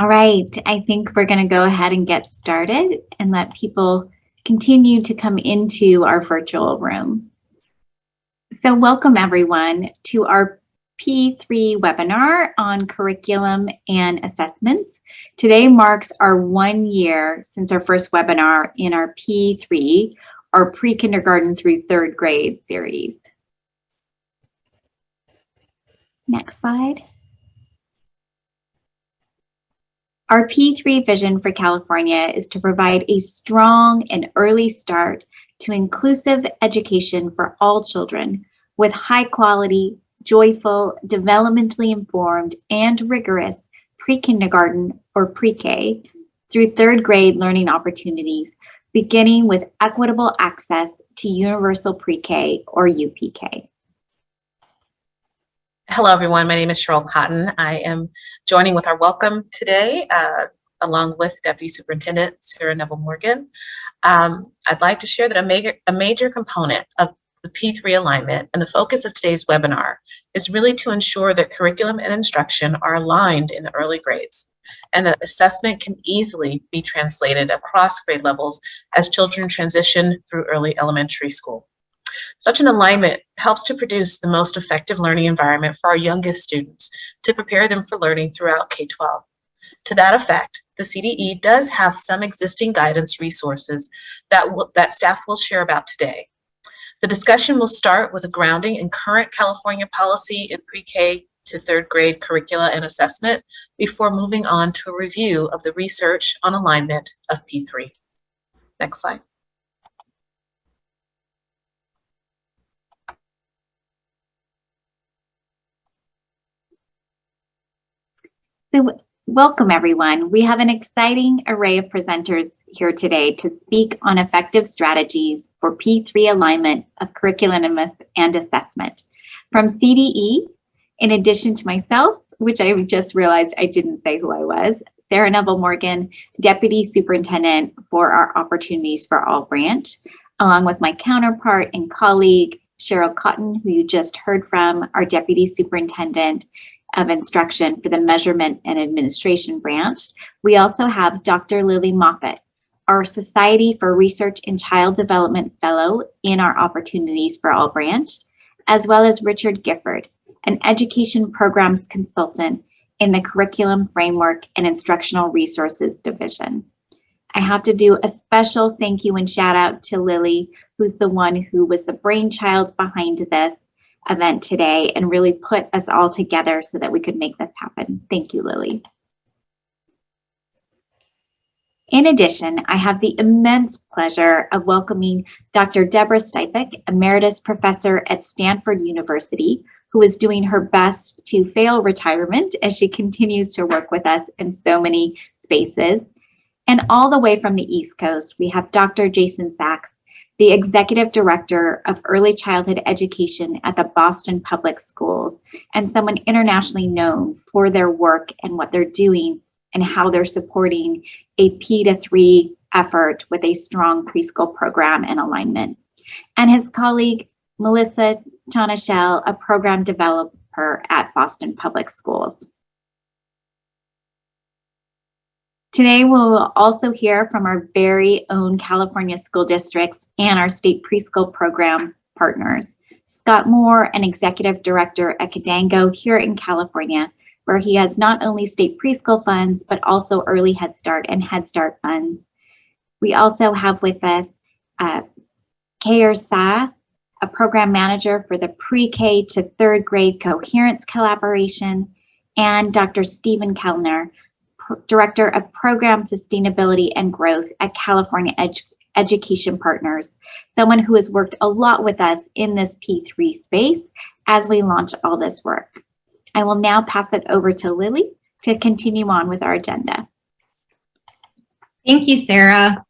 All right, I think we're going to go ahead and get started and let people continue to come into our virtual room. So welcome everyone to our P3 webinar on curriculum and assessments. Today marks our 1 year since our first webinar in our P3, our pre-kindergarten through 3rd grade series. Next slide. Our P3 vision for California is to provide a strong and early start to inclusive education for all children with high quality, joyful, developmentally informed, and rigorous pre-kindergarten or pre-K through 3rd grade learning opportunities, beginning with equitable access to universal pre-K or UPK. Hello, everyone. My name is Cheryl Cotton. I am joining with our welcome today, along with Deputy Superintendent Sarah Neville-Morgan. I'd like to share that a major component of the P3 alignment and the focus of today's webinar is really to ensure that curriculum and instruction are aligned in the early grades and that assessment can easily be translated across grade levels as children transition through early elementary school. Such an alignment helps to produce the most effective learning environment for our youngest students to prepare them for learning throughout K-12. To that effect, the CDE does have some existing guidance resources that staff will share about today. The discussion will start with a grounding in current California policy in pre-K to 3rd grade curricula and assessment before moving on to a review of the research on alignment of P3. Next slide. So welcome everyone. We have an exciting array of presenters here today to speak on effective strategies for P3 alignment of curriculum and assessment. From CDE, in addition to myself, which I just realized I didn't say who I was, Sarah Neville-Morgan, Deputy Superintendent for our Opportunities for All branch, along with my counterpart and colleague, Cheryl Cotton, who you just heard from, our Deputy Superintendent of Instruction for the Measurement and Administration branch. We also have Dr. Lily Moffett, our Society for Research in Child Development Fellow in our Opportunities for All branch, as well as Richard Gifford, an Education Programs Consultant in the Curriculum Framework and Instructional Resources Division. I have to do a special thank you and shout out to Lily, who's the one who was the brainchild behind this event today and really put us all together so that we could make this happen. Thank you, Lily. In addition, I have the immense pleasure of welcoming Dr. Deborah Stipek, Emeritus Professor at Stanford University, who is doing her best to fail retirement as she continues to work with us in so many spaces. And all the way from the East Coast, we have Dr. Jason Sachs, the Executive Director of Early Childhood Education at the Boston Public Schools, and someone internationally known for their work and what they're doing and how they're supporting a P3 effort with a strong preschool program and alignment. And his colleague, Melissa Tonashell, a program developer at Boston Public Schools. Today, we'll also hear from our very own California school districts and our state preschool program partners. Scott Moore, an executive director at Cadango here in California, where he has not only state preschool funds, but also early Head Start and Head Start funds. We also have with us Kayer Sa, a program manager for the pre-K to 3rd grade coherence collaboration, and Dr. Stephen Kellner, Director of Program Sustainability and Growth at California Education Partners, someone who has worked a lot with us in this P3 space as we launch all this work. I will now pass it over to Lily to continue on with our agenda. Thank you, Sarah.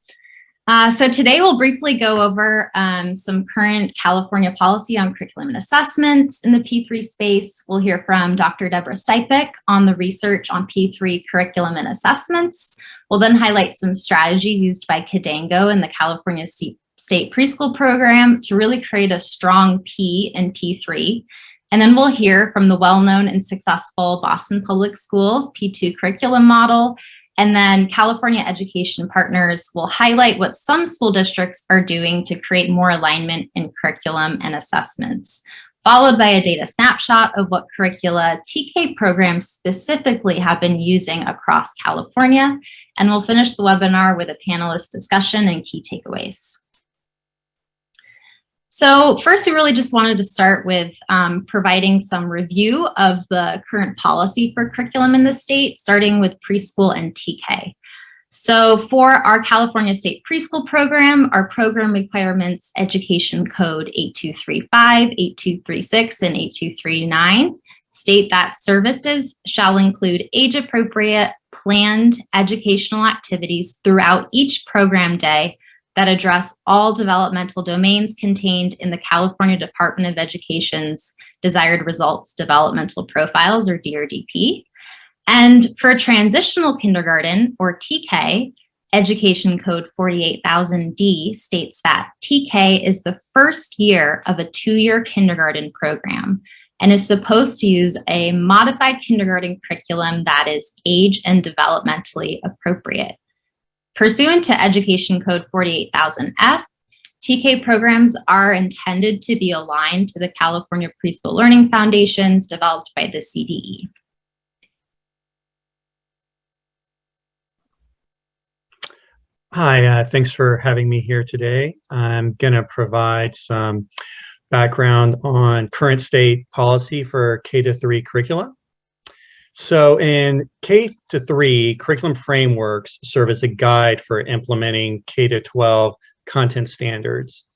So today we'll briefly go over some current California policy on curriculum and assessments in the P3 space. We'll hear from Dr. Deborah Stipek on the research on P3 curriculum and assessments. We'll then highlight some strategies used by Cadango and the California State Preschool Program to really create a strong P in P3. And then we'll hear from the well-known and successful Boston Public Schools P2 curriculum model. And then California Education Partners will highlight what some school districts are doing to create more alignment in curriculum and assessments, followed by a data snapshot of what curricula TK programs specifically have been using across California. And we'll finish the webinar with a panelist discussion and key takeaways. So first, we really just wanted to start with providing some review of the current policy for curriculum in the state, starting with preschool and TK. So for our California State Preschool Program, our program requirements, Education Code 8235, 8236, and 8239, state that services shall include age-appropriate planned educational activities throughout each program day that address all developmental domains contained in the California Department of Education's Desired Results Developmental Profiles, or DRDP. And for transitional kindergarten, or TK, Education Code 48000D states that TK is the first year of a 2-year kindergarten program and is supposed to use a modified kindergarten curriculum that is age and developmentally appropriate. Pursuant to Education Code 48000F, TK programs are intended to be aligned to the California Preschool Learning Foundations developed by the CDE. Hi, thanks for having me here today. I'm going to provide some background on current state policy for K-3 curricula. So in K-3, curriculum frameworks serve as a guide for implementing K-12 content standards.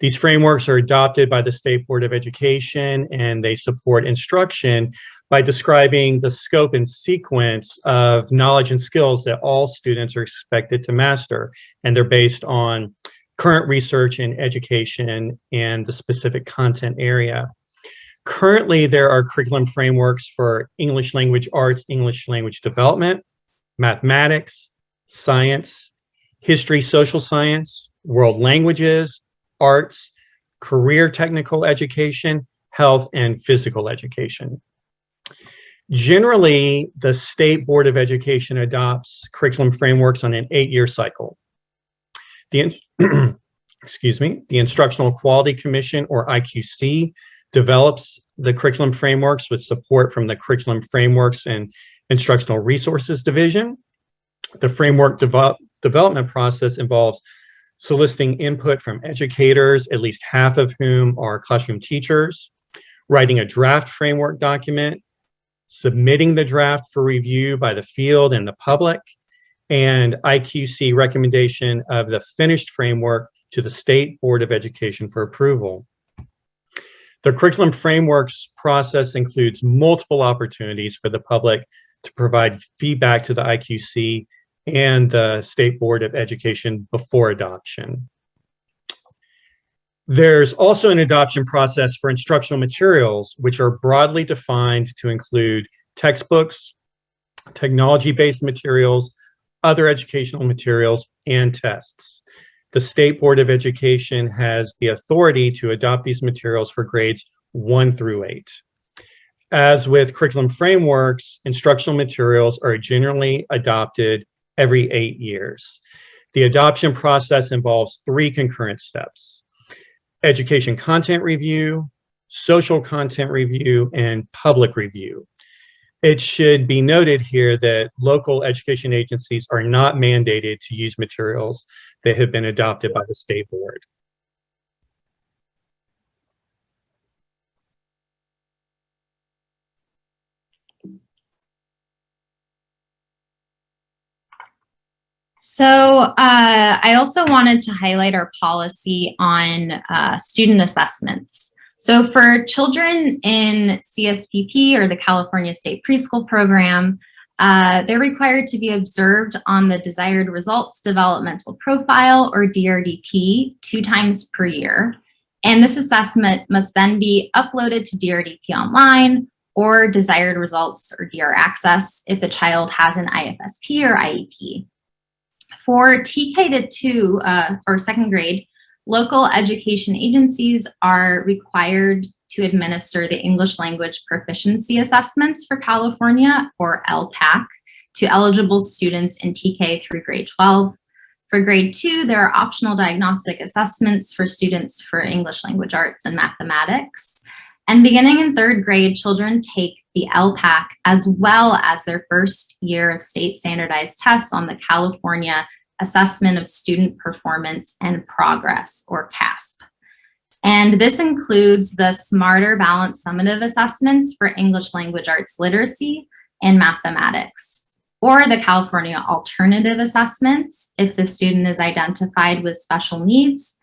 These frameworks are adopted by the State Board of Education, and they support instruction by describing the scope and sequence of knowledge and skills that all students are expected to master. And they're based on current research in education and the specific content area. Currently, there are curriculum frameworks for English language arts, English language development, mathematics, science, history, social science, world languages, arts, career technical education, health, and physical education. Generally, the State Board of Education adopts curriculum frameworks on an 8-year cycle. The Instructional Quality Commission, or IQC, develops the curriculum frameworks with support from the Curriculum Frameworks and Instructional Resources Division. The framework development process involves soliciting input from educators, at least half of whom are classroom teachers, writing a draft framework document, submitting the draft for review by the field and the public, and IQC recommendation of the finished framework to the State Board of Education for approval. The curriculum frameworks process includes multiple opportunities for the public to provide feedback to the IQC and the State Board of Education before adoption. There's also an adoption process for instructional materials, which are broadly defined to include textbooks, technology-based materials, other educational materials, and tests. The State Board of Education has the authority to adopt these materials for grades 1 through 8. As with curriculum frameworks, instructional materials are generally adopted every 8 years. The adoption process involves 3 concurrent steps: education content review, social content review, and public review. It should be noted here that local education agencies are not mandated to use materials that have been adopted by the State Board. So I also wanted to highlight our policy on student assessments. So for children in CSPP, or the California State Preschool Program, they're required to be observed on the Desired Results Developmental Profile, or DRDP, 2 times per year. And this assessment must then be uploaded to DRDP Online or Desired Results, or DR Access, if the child has an IFSP or IEP. For TK to 2, or second grade, local education agencies are required to administer the English Language Proficiency Assessments for California, or LPAC, to eligible students in TK through grade 12. For grade 2, there are optional diagnostic assessments for students for English language arts and mathematics. And beginning in 3rd grade, children take the LPAC as well as their first year of state standardized tests on the California Assessment of Student Performance and Progress, or CASP. And this includes the Smarter Balanced Summative Assessments for English Language Arts Literacy and Mathematics, or the California Alternative Assessments if the student is identified with special needs,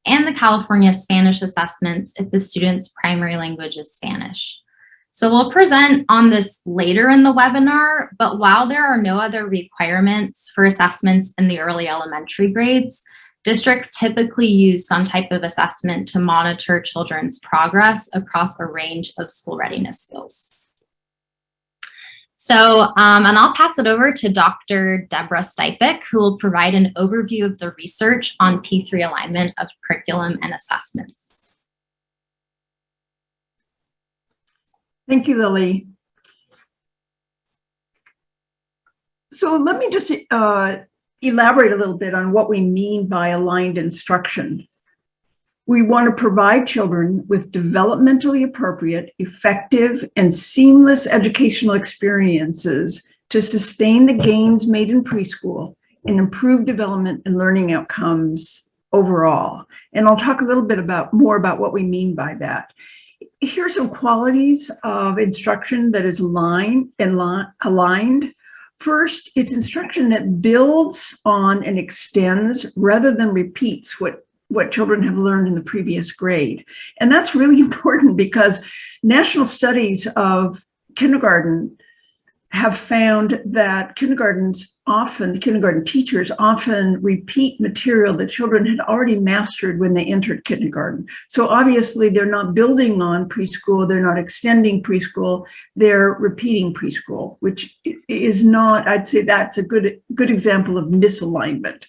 and the California Spanish Assessments if the student's primary language is Spanish. So we'll present on this later in the webinar, but while there are no other requirements for assessments in the early elementary grades, districts typically use some type of assessment to monitor children's progress across a range of school readiness skills. So, and I'll pass it over to Dr. Deborah Stipek, who will provide an overview of the research on P3 alignment of curriculum and assessments. Thank you, Lily. So let me just elaborate a little bit on what we mean by aligned instruction. We want to provide children with developmentally appropriate, effective, and seamless educational experiences to sustain the gains made in preschool and improve development and learning outcomes overall. And I'll talk a little bit more about what we mean by that. Here are some qualities of instruction that is aligned. First, it's instruction that builds on and extends rather than repeats what children have learned in the previous grade. And that's really important because national studies of kindergarten have found that kindergarten teachers often repeat material that children had already mastered when they entered kindergarten. So obviously they're not building on preschool, they're not extending preschool, they're repeating preschool, which is not, I'd say that's a good example of misalignment.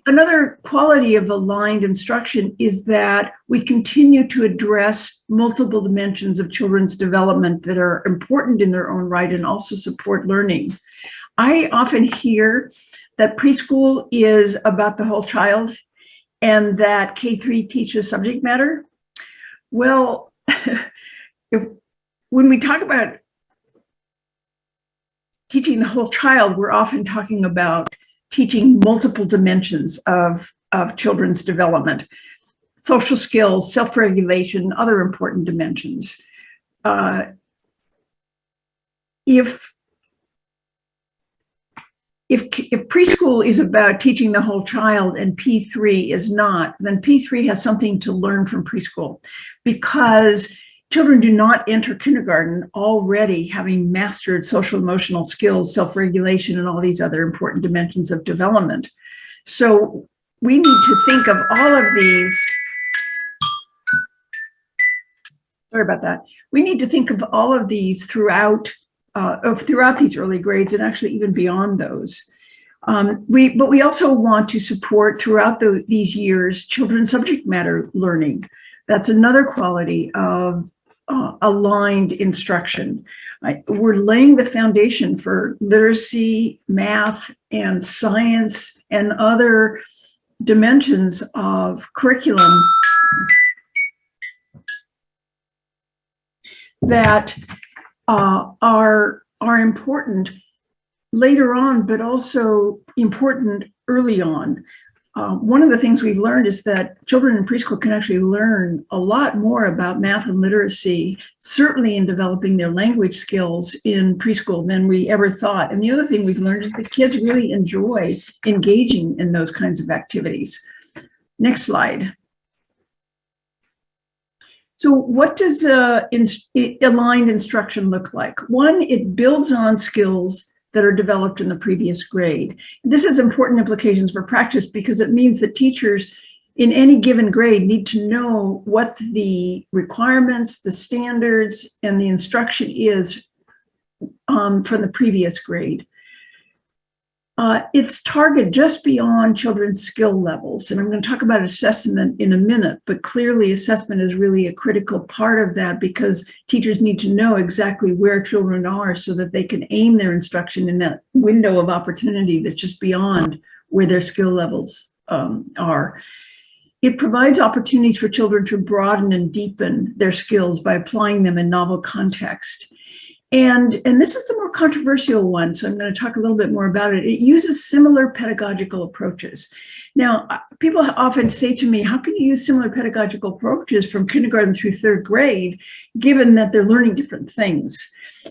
Another quality of aligned instruction is that we continue to address multiple dimensions of children's development that are important in their own right and also support learning. I often hear that preschool is about the whole child and that K-3 teaches subject matter. Well, when we talk about teaching the whole child, we're often talking about teaching multiple dimensions of children's development, social skills, self-regulation, other important dimensions. If preschool is about teaching the whole child and P3 is not, then P3 has something to learn from preschool, because children do not enter kindergarten already having mastered social emotional skills, self-regulation, and all these other important dimensions of development. So we need to think of all of these. Sorry about that. We need to think of all of these throughout these early grades and actually even beyond those. But we also want to support throughout these years children's subject matter learning. That's another quality of aligned instruction. We're laying the foundation for literacy, math, and science, and other dimensions of curriculum that are important later on, but also important early on. One of the things we've learned is that children in preschool can actually learn a lot more about math and literacy, certainly in developing their language skills in preschool than we ever thought. And the other thing we've learned is that kids really enjoy engaging in those kinds of activities. Next slide. So what does aligned instruction look like? One, it builds on skills that are developed in the previous grade. This has important implications for practice because it means that teachers in any given grade need to know what the requirements, the standards, and the instruction is from the previous grade. it's targeted just beyond children's skill levels. And I'm going to talk about assessment in a minute, but clearly assessment is really a critical part of that because teachers need to know exactly where children are so that they can aim their instruction in that window of opportunity that's just beyond where their skill levels are. It provides opportunities for children to broaden and deepen their skills by applying them in novel context. And this is the more controversial one, so I'm going to talk a little bit more about it. It uses similar pedagogical approaches. Now, people often say to me, how can you use similar pedagogical approaches from kindergarten through third grade, given that they're learning different things?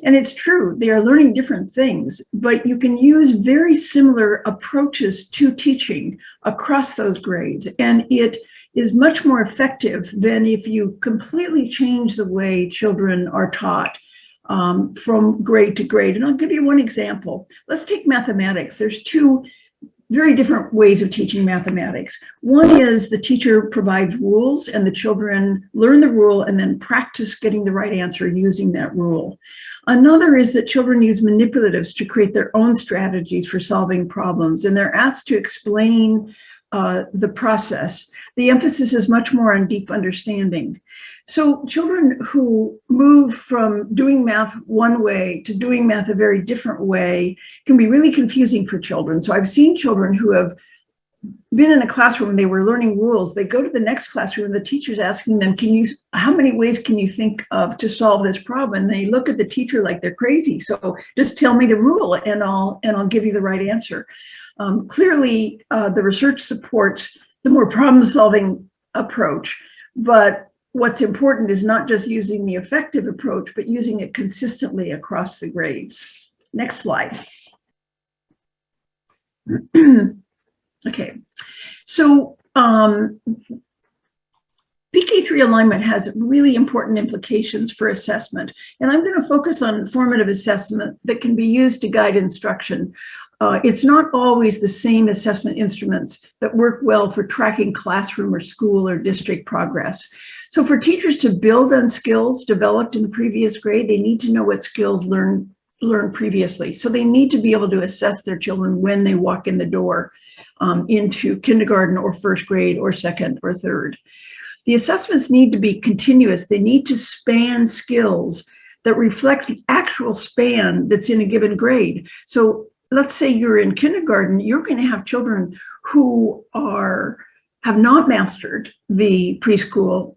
And it's true, they are learning different things, but you can use very similar approaches to teaching across those grades. And it is much more effective than if you completely change the way children are taught from grade to grade. And I'll give you one example. Let's take mathematics. There's two very different ways of teaching mathematics. One is the teacher provides rules and the children learn the rule and then practice getting the right answer using that rule. Another is that children use manipulatives to create their own strategies for solving problems, and they're asked to explain the process. The emphasis is much more on deep understanding. So children who move from doing math one way to doing math a very different way can be really confusing for children. So I've seen children who have been in a classroom and they were learning rules. They go to the next classroom and the teacher's asking them, how many ways can you think of to solve this problem? And they look at the teacher like they're crazy. So just tell me the rule and I'll give you the right answer. Clearly, the research supports the more problem-solving approach, but what's important is not just using the effective approach, but using it consistently across the grades. Next slide. Okay, so PK3 alignment has really important implications for assessment, and I'm going to focus on formative assessment that can be used to guide instruction. It's not always the same assessment instruments that work well for tracking classroom or school or district progress. So for teachers to build on skills developed in the previous grade, they need to know what skills learned previously. So they need to be able to assess their children when they walk in the door into kindergarten or first grade or second or third. The assessments need to be continuous. They need to span skills that reflect the actual span that's in a given grade. So let's say you're in kindergarten, you're going to have children who have not mastered the preschool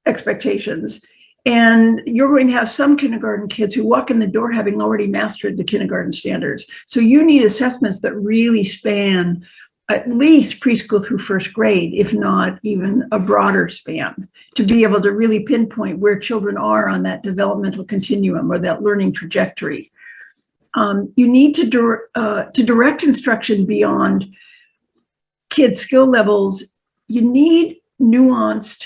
expectations. And you're going to have some kindergarten kids who walk in the door having already mastered the kindergarten standards. So you need assessments that really span at least preschool through first grade, if not even a broader span, to be able to really pinpoint where children are on that developmental continuum or that learning trajectory. You need to direct instruction beyond kids' skill levels. You need nuanced,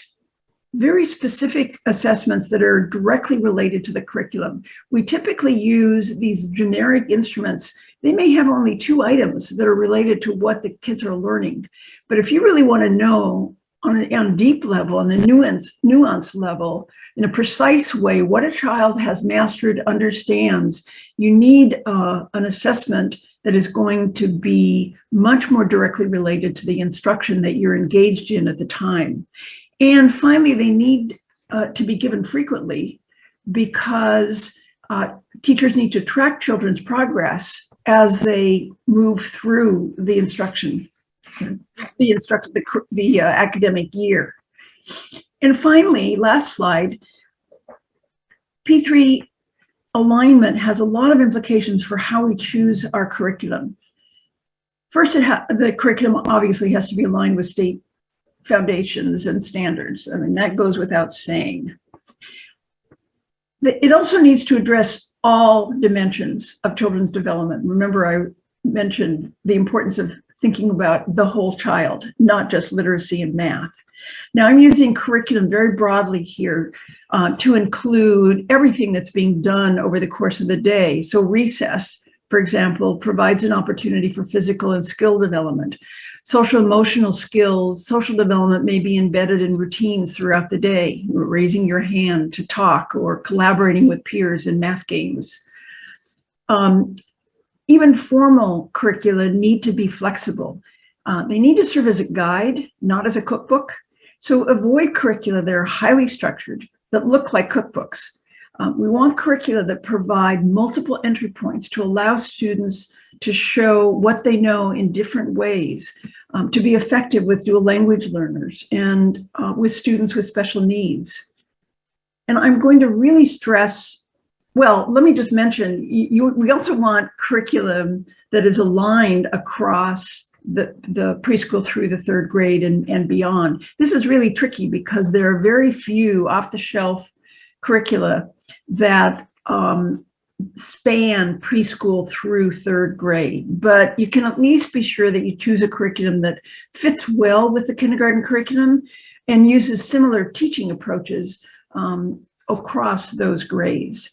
very specific assessments that are directly related to the curriculum. We typically use these generic instruments. They may have only 2 items that are related to what the kids are learning. But if you really want to know on a deep level, on a nuance level, in a precise way, what a child has mastered, understands, you need an assessment that is going to be much more directly related to the instruction that you're engaged in at the time. And finally, they need to be given frequently because teachers need to track children's progress as they move through the instruction, the academic year. And finally, last slide, P3 alignment has a lot of implications for how we choose our curriculum. First, the curriculum obviously has to be aligned with state foundations and standards. I mean, that goes without saying. It also needs to address all dimensions of children's development. Remember, I mentioned the importance of thinking about the whole child, not just literacy and math. Now, I'm using curriculum very broadly here to include everything that's being done over the course of the day. So recess, for example, provides an opportunity for physical and skill development. Social emotional skills, social development may be embedded in routines throughout the day, raising your hand to talk or collaborating with peers in math games. Even formal curricula need to be flexible. They need to serve as a guide, not as a cookbook. So avoid curricula that are highly structured, that look like cookbooks. We want curricula that provide multiple entry points to allow students to show what they know in different ways, to be effective with dual language learners and with students with special needs. And I'm going to really stress, well, let me just mention, we also want curriculum that is aligned across the preschool through the third grade and beyond. This is really tricky because there are very few off-the-shelf curricula that span preschool through third grade, but you can at least be sure that you choose a curriculum that fits well with the kindergarten curriculum and uses similar teaching approaches across those grades.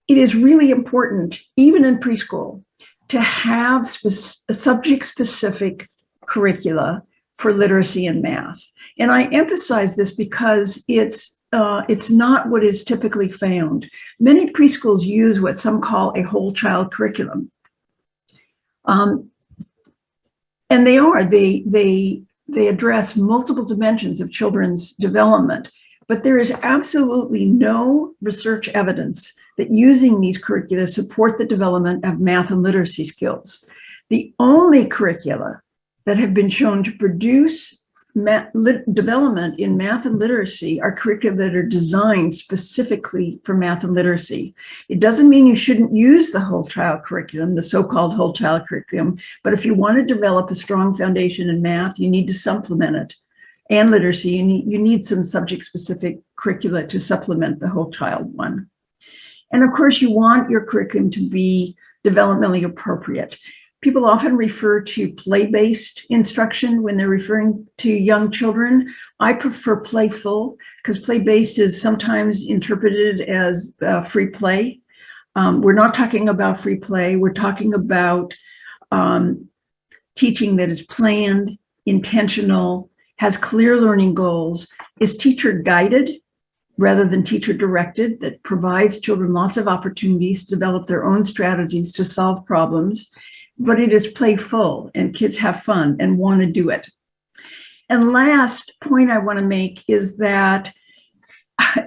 It is really important, even in preschool, to have subject-specific curricula for literacy and math. And I emphasize this because it's not what is typically found. Many preschools use what some call a whole child curriculum. And they address multiple dimensions of children's development, but there is absolutely no research evidence that using these curricula support the development of math and literacy skills. The only curricula that have been shown to produce development in math and literacy are curricula that are designed specifically for math and literacy. It doesn't mean you shouldn't use the whole child curriculum, the so-called whole child curriculum, but if you want to develop a strong foundation in math, you need to supplement it. And literacy, you need some subject-specific curricula to supplement the whole child one. And of course, you want your curriculum to be developmentally appropriate. People often refer to play-based instruction when they're referring to young children. I prefer playful because play-based is sometimes interpreted as free play. We're not talking about free play. We're talking about teaching that is planned, intentional, has clear learning goals, is teacher guided rather than teacher directed, that provides children lots of opportunities to develop their own strategies to solve problems, but it is playful and kids have fun and want to do it. And last point I want to make is that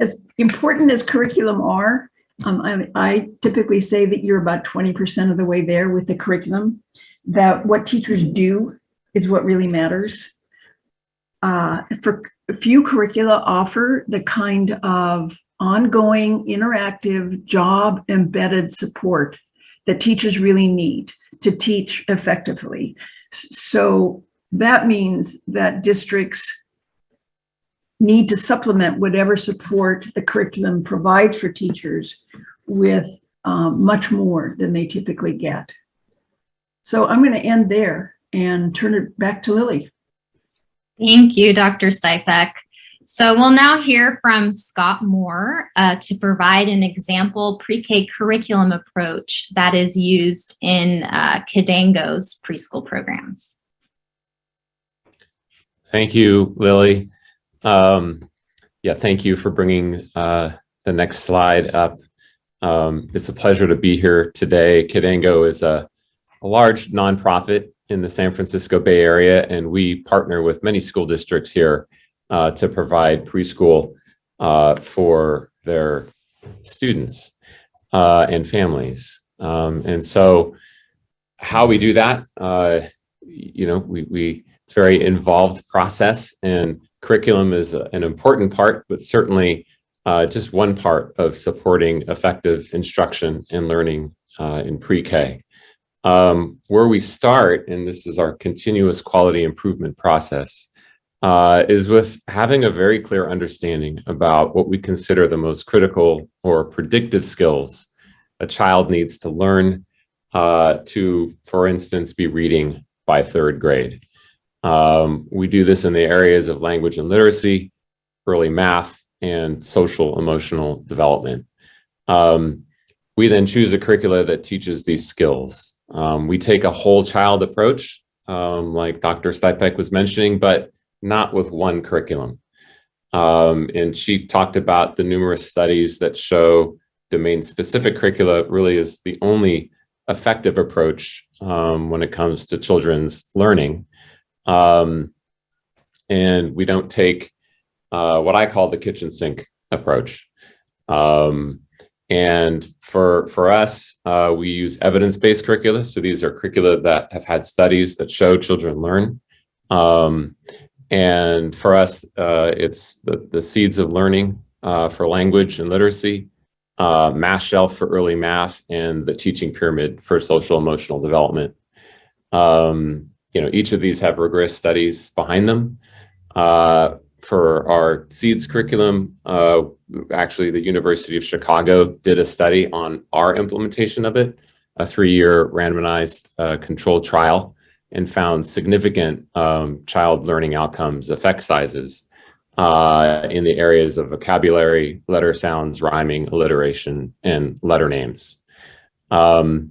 as important as curriculum are, I typically say that you're about 20% of the way there with the curriculum, that what teachers do is what really matters. For few curricula offer the kind of ongoing, interactive, job-embedded support that teachers really need to teach effectively. So that means that districts need to supplement whatever support the curriculum provides for teachers with much more than they typically get. So I'm going to end there and turn it back to Lily. Thank you, Dr. Stipek. So we'll now hear from Scott Moore to provide an example pre-K curriculum approach that is used in Kidango's preschool programs. Thank you, Lily. Thank you for bringing the next slide up. It's a pleasure to be here today. Kidango is a large nonprofit in the San Francisco Bay Area, and we partner with many school districts here to provide preschool for their students and families. And so how we do that, it's a very involved process, and curriculum is an important part, but certainly just one part of supporting effective instruction and learning in pre-K. Where we start, and this is our continuous quality improvement process, is with having a very clear understanding about what we consider the most critical or predictive skills a child needs to learn to, for instance, be reading by third grade. We do this in the areas of language and literacy, early math, and social emotional development. We then choose a curricula that teaches these skills. We take a whole child approach, like Dr. Stipek was mentioning, but not with one curriculum. And she talked about the numerous studies that show domain-specific curricula really is the only effective approach when it comes to children's learning. And we don't take what I call the kitchen sink approach. And for us, we use evidence-based curricula. So these are curricula that have had studies that show children learn. And for us, it's the Seeds of Learning for language and literacy, Math Shelf for early math, and the Teaching Pyramid for social emotional development. Each of these have rigorous studies behind them. For our Seeds curriculum, actually the University of Chicago did a study on our implementation of it, a 3-year randomized controlled trial, and found significant child learning outcomes, effect sizes in the areas of vocabulary, letter sounds, rhyming, alliteration, and letter names. The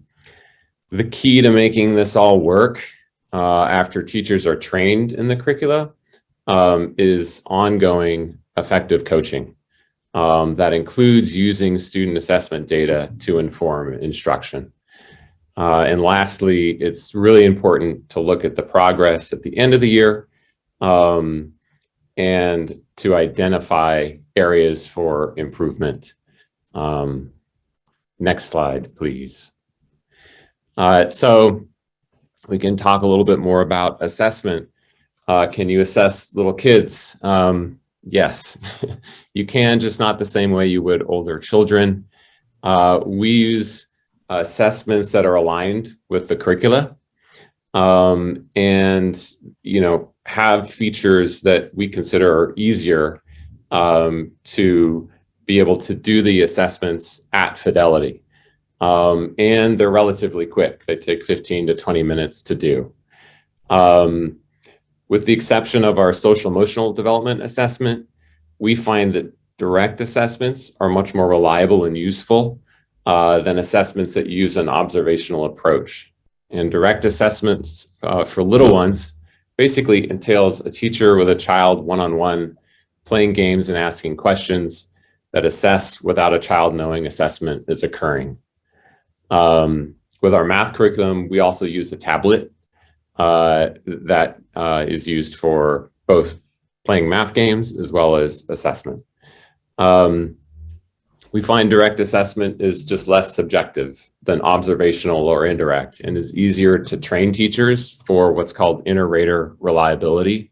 key to making this all work after teachers are trained in the curricula is ongoing effective coaching that includes using student assessment data to inform instruction. And lastly, it's really important to look at the progress at the end of the year and to identify areas for improvement. Next slide, please. So we can talk a little bit more about assessment. Can you assess little kids? Yes, you can, just not the same way you would older children. We use assessments that are aligned with the curricula and, have features that we consider are easier to be able to do the assessments at fidelity. And they're relatively quick. They take 15 to 20 minutes to do. With the exception of our social emotional development assessment, we find that direct assessments are much more reliable and useful than assessments that use an observational approach. And direct assessments for little ones basically entails a teacher with a child one-on-one playing games and asking questions that assess without a child knowing assessment is occurring. With our math curriculum, we also use a tablet that is used for both playing math games as well as assessment. We find direct assessment is just less subjective than observational or indirect and is easier to train teachers for what's called inter-rater reliability.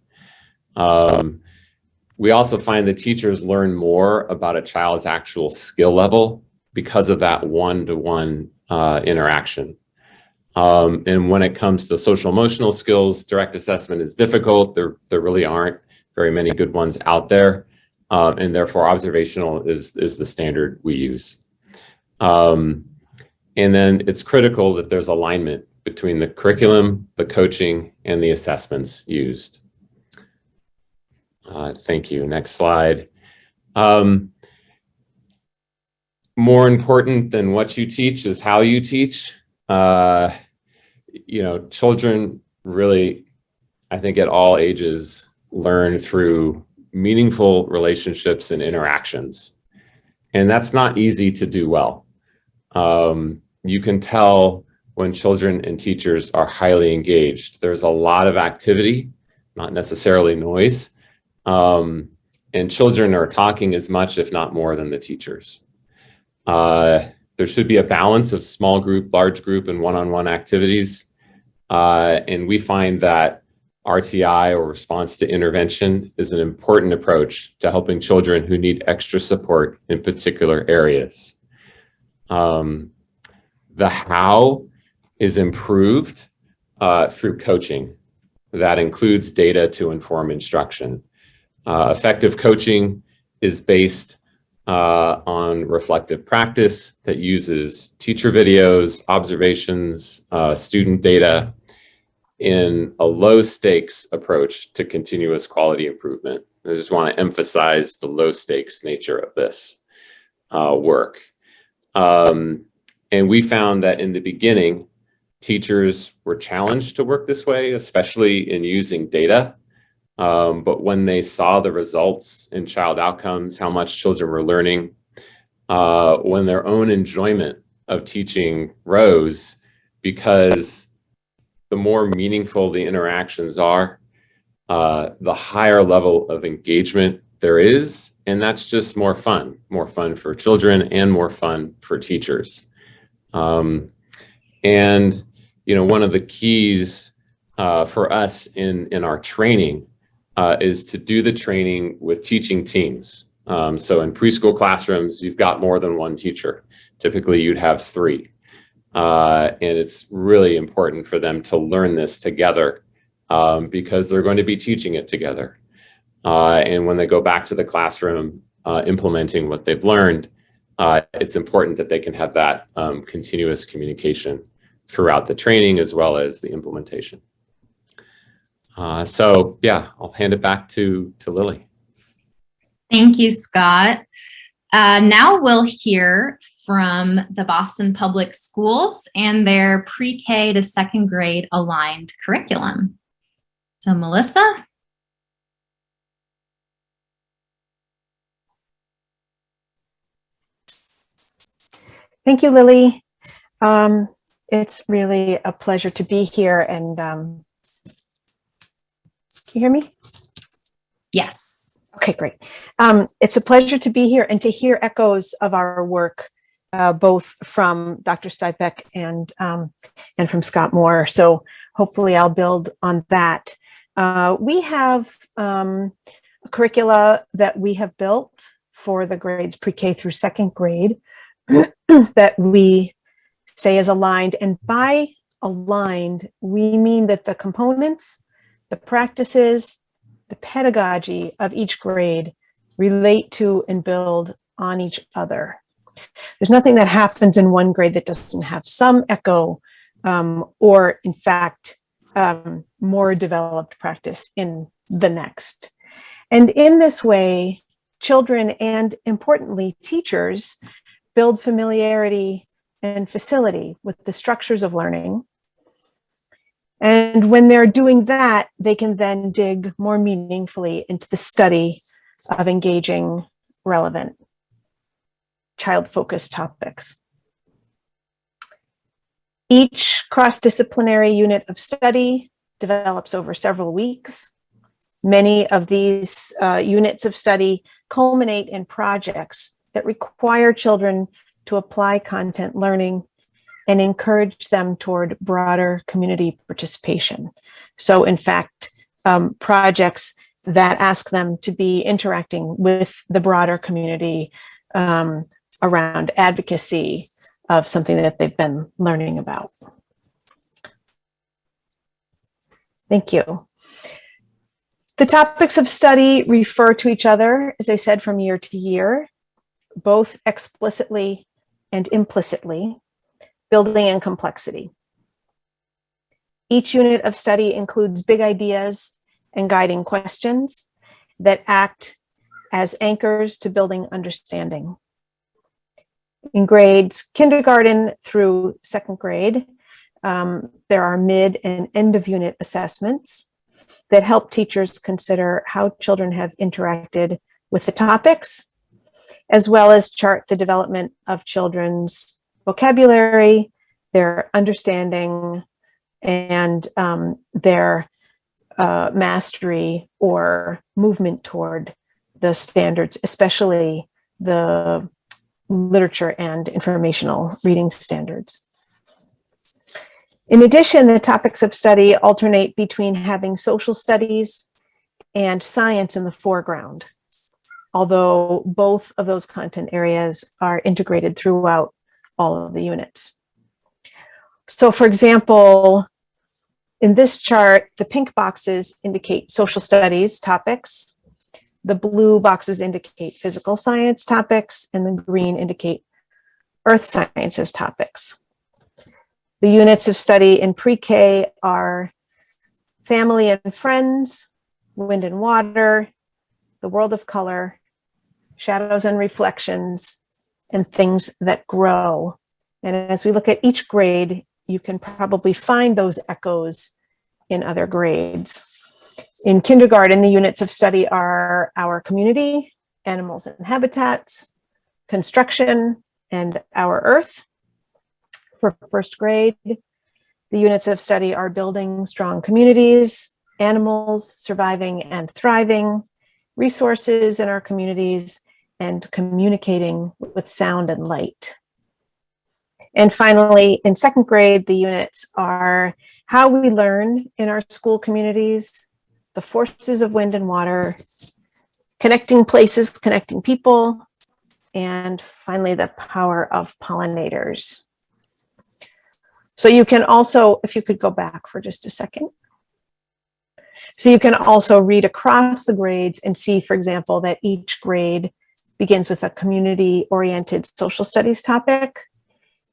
We also find that teachers learn more about a child's actual skill level because of that one-to-one interaction. And when it comes to social emotional skills, direct assessment is difficult. There really aren't very many good ones out there. And therefore observational is the standard we use. And then it's critical that there's alignment between the curriculum, the coaching, and the assessments used. Thank you. Next slide. More important than what you teach is how you teach. Children really, I think at all ages, learn through meaningful relationships and interactions. And that's not easy to do well. You can tell when children and teachers are highly engaged. There's a lot of activity, not necessarily noise. And children are talking as much, if not more, than the teachers. There should be a balance of small group, large group, and one-on-one activities. And we find that RTI, or response to intervention, is an important approach to helping children who need extra support in particular areas. The how is improved through coaching. That includes data to inform instruction. Effective coaching is based on reflective practice that uses teacher videos, observations, student data in a low stakes approach to continuous quality improvement. I just want to emphasize the low stakes nature of this work. And we found that in the beginning, teachers were challenged to work this way, especially in using data. But when they saw the results in child outcomes, how much children were learning, when their own enjoyment of teaching rose, because the more meaningful the interactions are, the higher level of engagement there is, and that's just more fun for children and more fun for teachers. And one of the keys for us in our training is to do the training with teaching teams. So in preschool classrooms, you've got more than one teacher. Typically, you'd have 3. And it's really important for them to learn this together because they're going to be teaching it together. And when they go back to the classroom implementing what they've learned, it's important that they can have that continuous communication throughout the training as well as the implementation. So yeah, I'll hand it back to Lily. Thank you, Scott. Now we'll hear from the Boston Public Schools and their pre-K to 2nd grade aligned curriculum. So Melissa? Thank you, Lily. It's really a pleasure to be here. And can you hear me? Yes. Okay, great. It's a pleasure to be here and to hear echoes of our work, both from Dr. Stipek and from Scott Moore. So hopefully I'll build on that. We have a curricula that we have built for the grades pre-K through 2nd grade that we say is aligned. And by aligned, we mean that the components, the practices, the pedagogy of each grade relate to and build on each other. There's nothing that happens in one grade that doesn't have some echo or, in fact, more developed practice in the next. And in this way, children and, importantly, teachers build familiarity and facility with the structures of learning. And when they're doing that, they can then dig more meaningfully into the study of engaging, relevant, child-focused topics. Each cross-disciplinary unit of study develops over several weeks. Many of these units of study culminate in projects that require children to apply content learning and encourage them toward broader community participation. So in fact, projects that ask them to be interacting with the broader community around advocacy of something that they've been learning about. Thank you. The topics of study refer to each other, as I said, from year to year, both explicitly and implicitly, building in complexity. Each unit of study includes big ideas and guiding questions that act as anchors to building understanding. In grades kindergarten through 2nd grade, there are mid and end of unit assessments that help teachers consider how children have interacted with the topics, as well as chart the development of children's vocabulary, their understanding, and their mastery or movement toward the standards, especially the literature and informational reading standards. In addition, the topics of study alternate between having social studies and science in the foreground, although both of those content areas are integrated throughout all of the units. So for example, in this chart, the pink boxes indicate social studies topics, the blue boxes indicate physical science topics, and the green indicate earth sciences topics. The units of study in pre-K are family and friends, wind and water, the world of color, shadows and reflections, and things that grow. And as we look at each grade, you can probably find those echoes in other grades. In kindergarten, the units of study are our community, animals and habitats, construction, and our Earth. For first grade, the units of study are building strong communities, animals surviving and thriving, resources in our communities, and communicating with sound and light. And finally, in second grade, the units are how we learn in our school communities, the forces of wind and water, connecting places, connecting people, and finally, the power of pollinators. So you can also, if you could go back for just a second. So you can also read across the grades and see, for example, that each grade begins with a community-oriented social studies topic.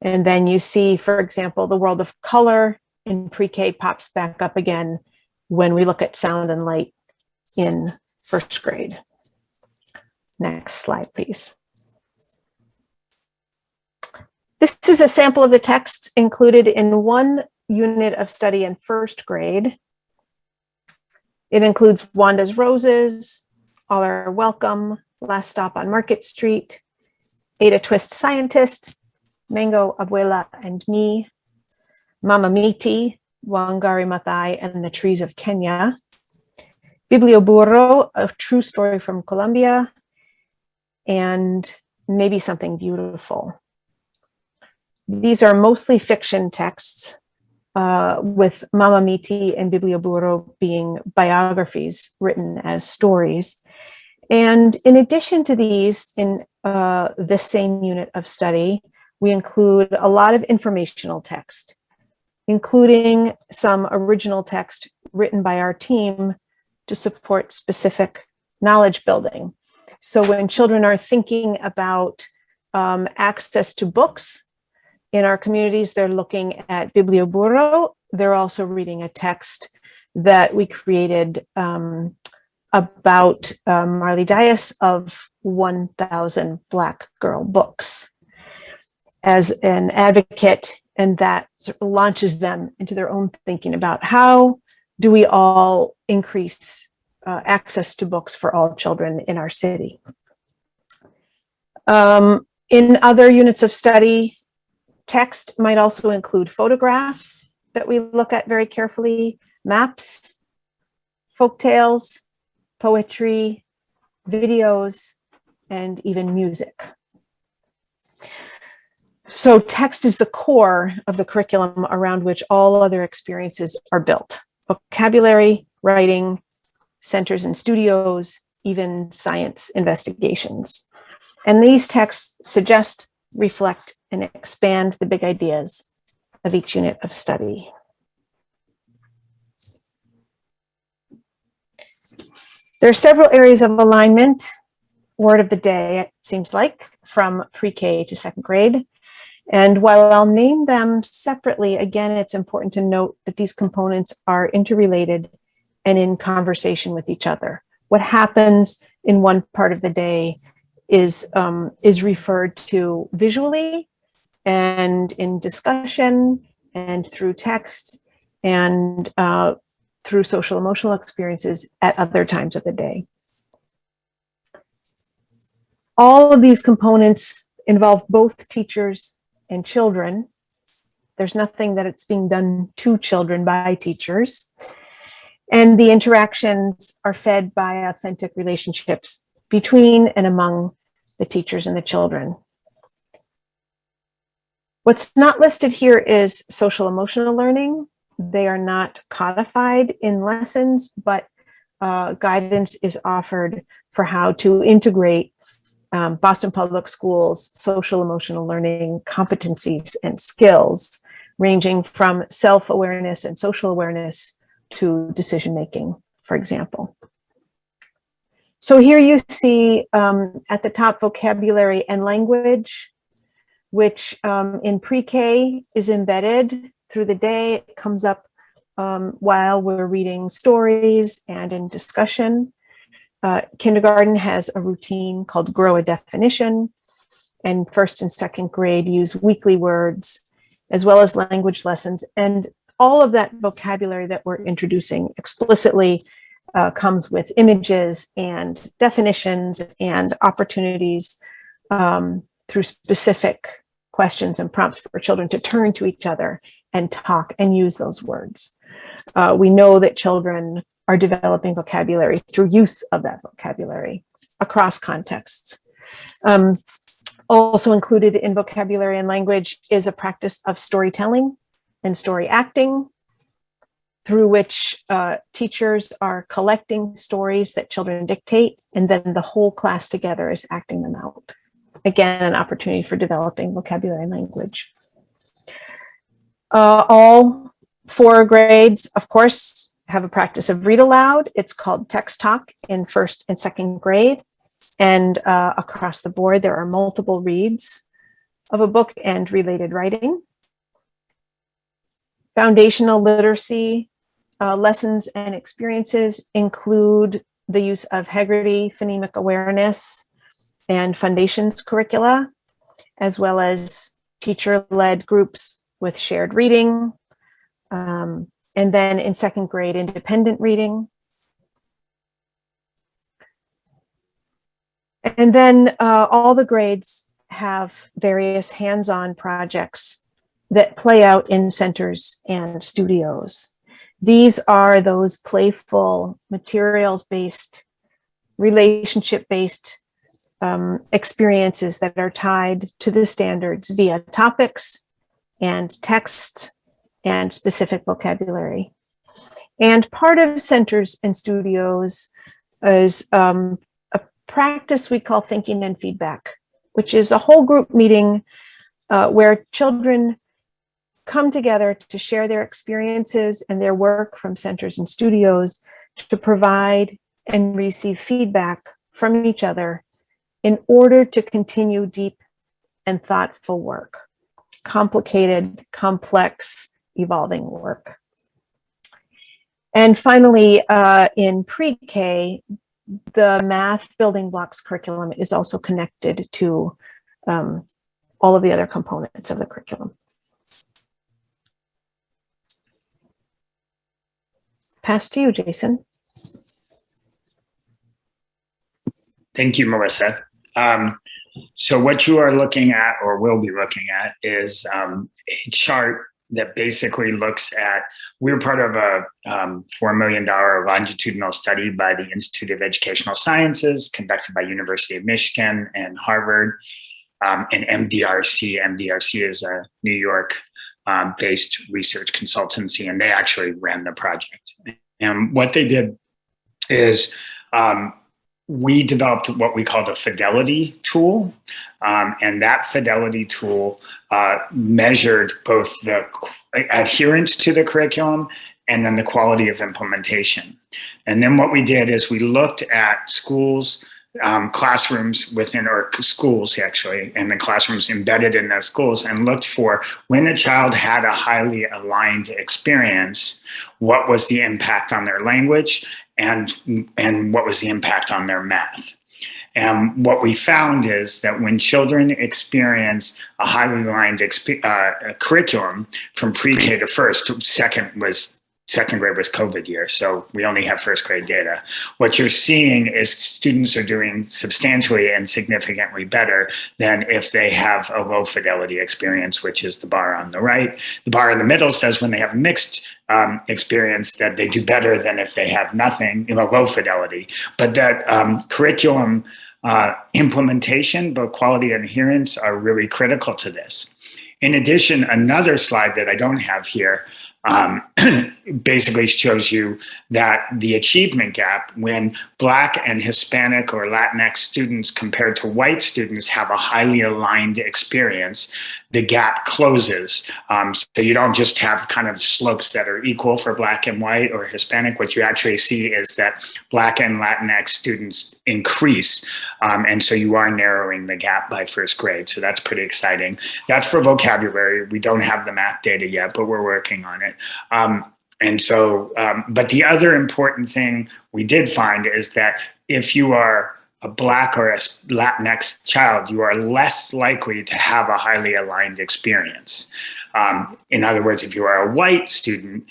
And then you see, for example, the world of color in pre-K pops back up again when we look at sound and light in first grade. Next slide, please. This is a sample of the texts included in one unit of study in first grade. It includes Wanda's Roses, All Are Welcome, Last Stop on Market Street, Ada Twist Scientist, Mango, Abuela, and Me, Mama Miti, Wangari Maathai and the Trees of Kenya, Biblioburro, A True Story from Colombia, and Maybe Something Beautiful. These are mostly fiction texts, with Mama Miti and Biblioburro being biographies written as stories. And in addition to these, in this same unit of study, we include a lot of informational text, including some original text written by our team to support specific knowledge building. So when children are thinking about access to books in our communities, they're looking at Biblioburro. They're also reading a text that we created about Marley Dias of 1,000 Black girl books as an advocate, and that sort of launches them into their own thinking about how do we all increase access to books for all children in our city. In other units of study, text might also include photographs that we look at very carefully, maps, folktales, poetry, videos, and even music. So text is the core of the curriculum around which all other experiences are built. Vocabulary, writing, centers and studios, even science investigations. And these texts suggest, reflect, and expand the big ideas of each unit of study. There are several areas of alignment. Word of the day, it seems like, from pre-K to second grade. And while I'll name them separately, again, it's important to note that these components are interrelated and in conversation with each other. What happens in one part of the day is referred to visually and in discussion and through text and through social emotional experiences at other times of the day. All of these components involve both teachers and children. There's nothing that it's being done to children by teachers. And the interactions are fed by authentic relationships between and among the teachers and the children. What's not listed here is social emotional learning. They are not codified in lessons, but guidance is offered for how to integrate Boston Public Schools social emotional learning competencies and skills, ranging from self-awareness and social awareness to decision-making, for example. So here you see at the top vocabulary and language, which in pre-K is embedded through the day. It comes up while we're reading stories and in discussion. Kindergarten has a routine called Grow a Definition, and first and second grade use weekly words as well as language lessons. And all of that vocabulary that we're introducing explicitly comes with images and definitions and opportunities through specific questions and prompts for children to turn to each other and talk and use those words. We know that children are developing vocabulary through use of that vocabulary across contexts. Also included in vocabulary and language is a practice of storytelling and story acting, through which teachers are collecting stories that children dictate, and then the whole class together is acting them out. Again, an opportunity for developing vocabulary and language. All 4 grades, of course, have a practice of read aloud. It's called text talk in 1st and 2nd grade. And across the board, there are multiple reads of a book and related writing. Foundational literacy lessons and experiences include the use of Heggerty phonemic awareness and Foundations curricula, as well as teacher-led groups with shared reading, and then in 2nd grade, independent reading. And then all the grades have various hands-on projects that play out in centers and studios. These are those playful, materials-based, relationship-based experiences that are tied to the standards via topics and text and specific vocabulary. And part of centers and studios is a practice we call thinking and feedback, which is a whole group meeting where children come together to share their experiences and their work from centers and studios to provide and receive feedback from each other in order to continue deep and thoughtful work, complicated, complex, evolving work. And finally, in pre-K, the math building blocks curriculum is also connected to all of the other components of the curriculum. Pass to you, Jason. Thank you, Melissa. So what you are looking at, or will be looking at, is a chart that basically looks at, we're part of a $4 million longitudinal study by the Institute of Educational Sciences, conducted by University of Michigan and Harvard, and MDRC. MDRC is a New York based research consultancy, and they actually ran the project. And what they did is we developed what we call the Fidelity tool. And that Fidelity tool measured both the adherence to the curriculum and then the quality of implementation. And then what we did is we looked at schools, classrooms within, or schools actually, and the classrooms embedded in those schools, and looked for when a child had a highly aligned experience, what was the impact on their language and what was the impact on their math. And what we found is that when children experience a highly aligned curriculum from pre-K to second grade was COVID year, so we only have 1st grade data. What you're seeing is students are doing substantially and significantly better than if they have a low fidelity experience, which is the bar on the right. The bar in the middle says when they have mixed experience that they do better than if they have nothing, low fidelity. But that curriculum implementation, both quality and adherence, are really critical to this. In addition, another slide that I don't have here basically shows you that the achievement gap when Black and Hispanic or Latinx students compared to white students have a highly aligned experience, the gap closes. So you don't just have kind of slopes that are equal for Black and white or Hispanic. What you actually see is that Black and Latinx students increase. And so you are narrowing the gap by 1st grade. So that's pretty exciting. That's for vocabulary. We don't have the math data yet, but we're working on it. And so, but the other important thing we did find is that if you are a Black or a Latinx child, you are less likely to have a highly aligned experience. In other words, if you are a white student,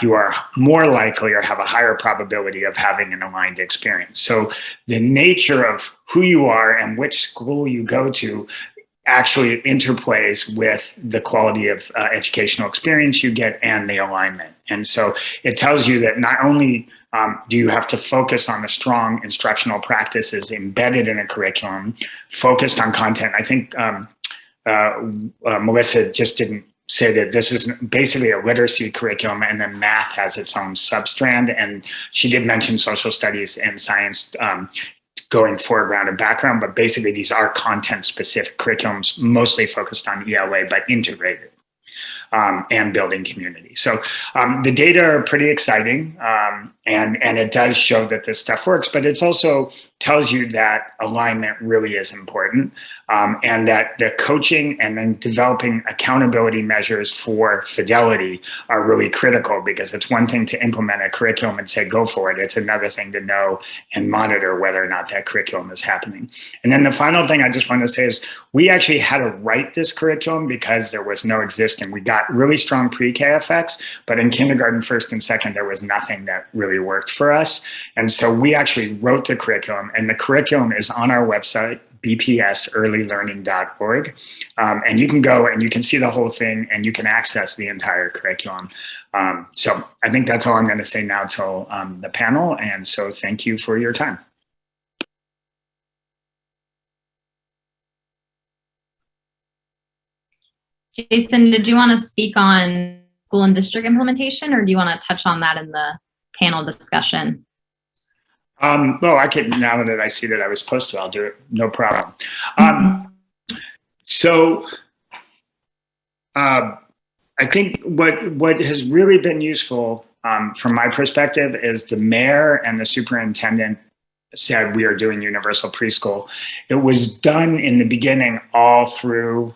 you are more likely or have a higher probability of having an aligned experience. So the nature of who you are and which school you go to actually interplays with the quality of educational experience you get and the alignment. And so it tells you that not only do you have to focus on the strong instructional practices embedded in a curriculum, focused on content. I think Melissa just didn't say that this is basically a literacy curriculum, and then math has its own substrand. And she did mention social studies and science going foreground and background, but basically these are content-specific curriculums, mostly focused on ELA, but integrated. And building community. So the data are pretty exciting, and it does show that this stuff works, but it's also tells you that alignment really is important, and that the coaching and then developing accountability measures for fidelity are really critical, because it's one thing to implement a curriculum and say, go for it. It's another thing to know and monitor whether or not that curriculum is happening. And then the final thing I just want to say is we actually had to write this curriculum because there was no existing. We got really strong pre-K effects, but in kindergarten, first and second, there was nothing that really worked for us. And so we actually wrote the curriculum, and the curriculum is on our website, bpsearlylearning.org. And you can go and you can see the whole thing, and you can access the entire curriculum. So I think that's all I'm going to say now till the panel. And so thank you for your time. Jason, did you want to speak on school and district implementation, or do you want to touch on that in the panel discussion? Well, I can, now that I see that I was supposed to, I'll do it, no problem. So I think what has really been useful from my perspective is the mayor and the superintendent said we are doing universal preschool. It was done in the beginning all through,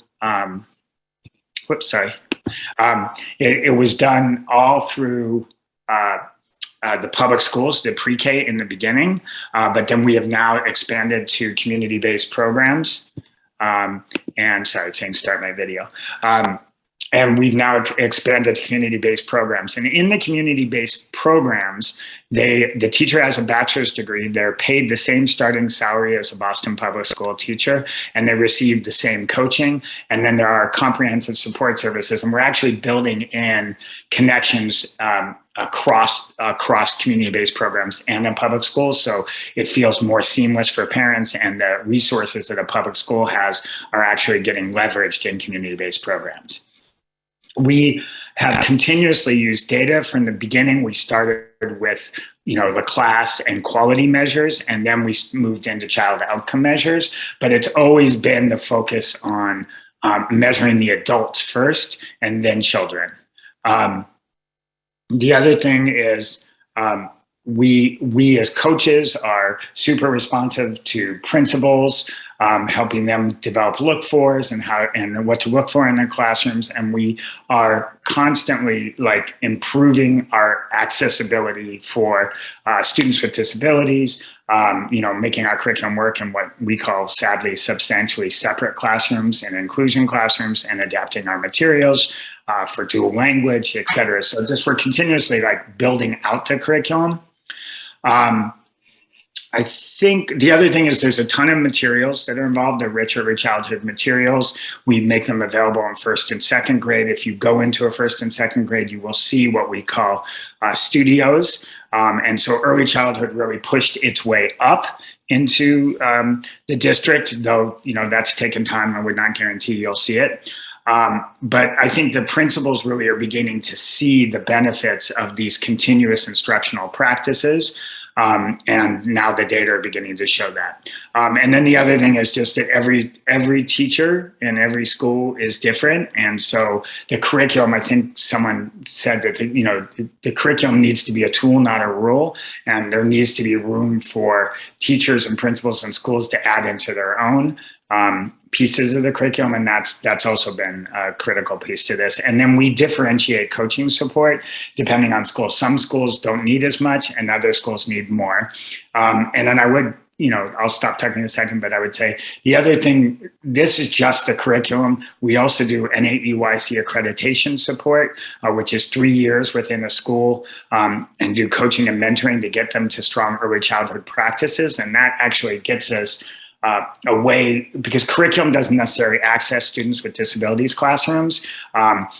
it was done all through the public schools, the pre-K in the beginning, but then we have now expanded to community-based programs. And sorry, it's saying start my video. And we've now expanded to community-based programs. And in the community-based programs, the teacher has a bachelor's degree. They're paid the same starting salary as a Boston Public School teacher, and they receive the same coaching. And then there are comprehensive support services. And we're actually building in connections across community-based programs and in public schools. So it feels more seamless for parents, and the resources that a public school has are actually getting leveraged in community-based programs. We have continuously used data from the beginning. We started with, the class and quality measures, and then we moved into child outcome measures. But it's always been the focus on measuring the adults first and then children. The other thing is we as coaches are super responsive to principals, helping them develop look-fors and what to look for in their classrooms. And we are constantly improving our accessibility for students with disabilities, making our curriculum work in what we call, sadly, substantially separate classrooms and inclusion classrooms, and adapting our materials for dual language, et cetera. So just we're continuously building out the curriculum. I think the other thing is there's a ton of materials that are involved. They're rich early childhood materials. We make them available in first and second grade. If you go into a first and second grade, you will see what we call studios. And so early childhood really pushed its way up into the district, though, that's taken time. I would not guarantee you'll see it. But I think the principals really are beginning to see the benefits of these continuous instructional practices. And now the data are beginning to show that. And then the other thing is just that every teacher in every school is different. And so the curriculum, I think someone said that, the curriculum needs to be a tool, not a rule. And there needs to be room for teachers and principals and schools to add into their own pieces of the curriculum, and that's also been a critical piece to this. And then we differentiate coaching support depending on schools. Some schools don't need as much, and other schools need more. And then I would I'll stop talking in a second, but I would say the other thing, this is just the curriculum. We also do NAEYC accreditation support, which is 3 years within a school, and do coaching and mentoring to get them to strong early childhood practices. And that actually gets us a way, because curriculum doesn't necessarily access students with disabilities classrooms.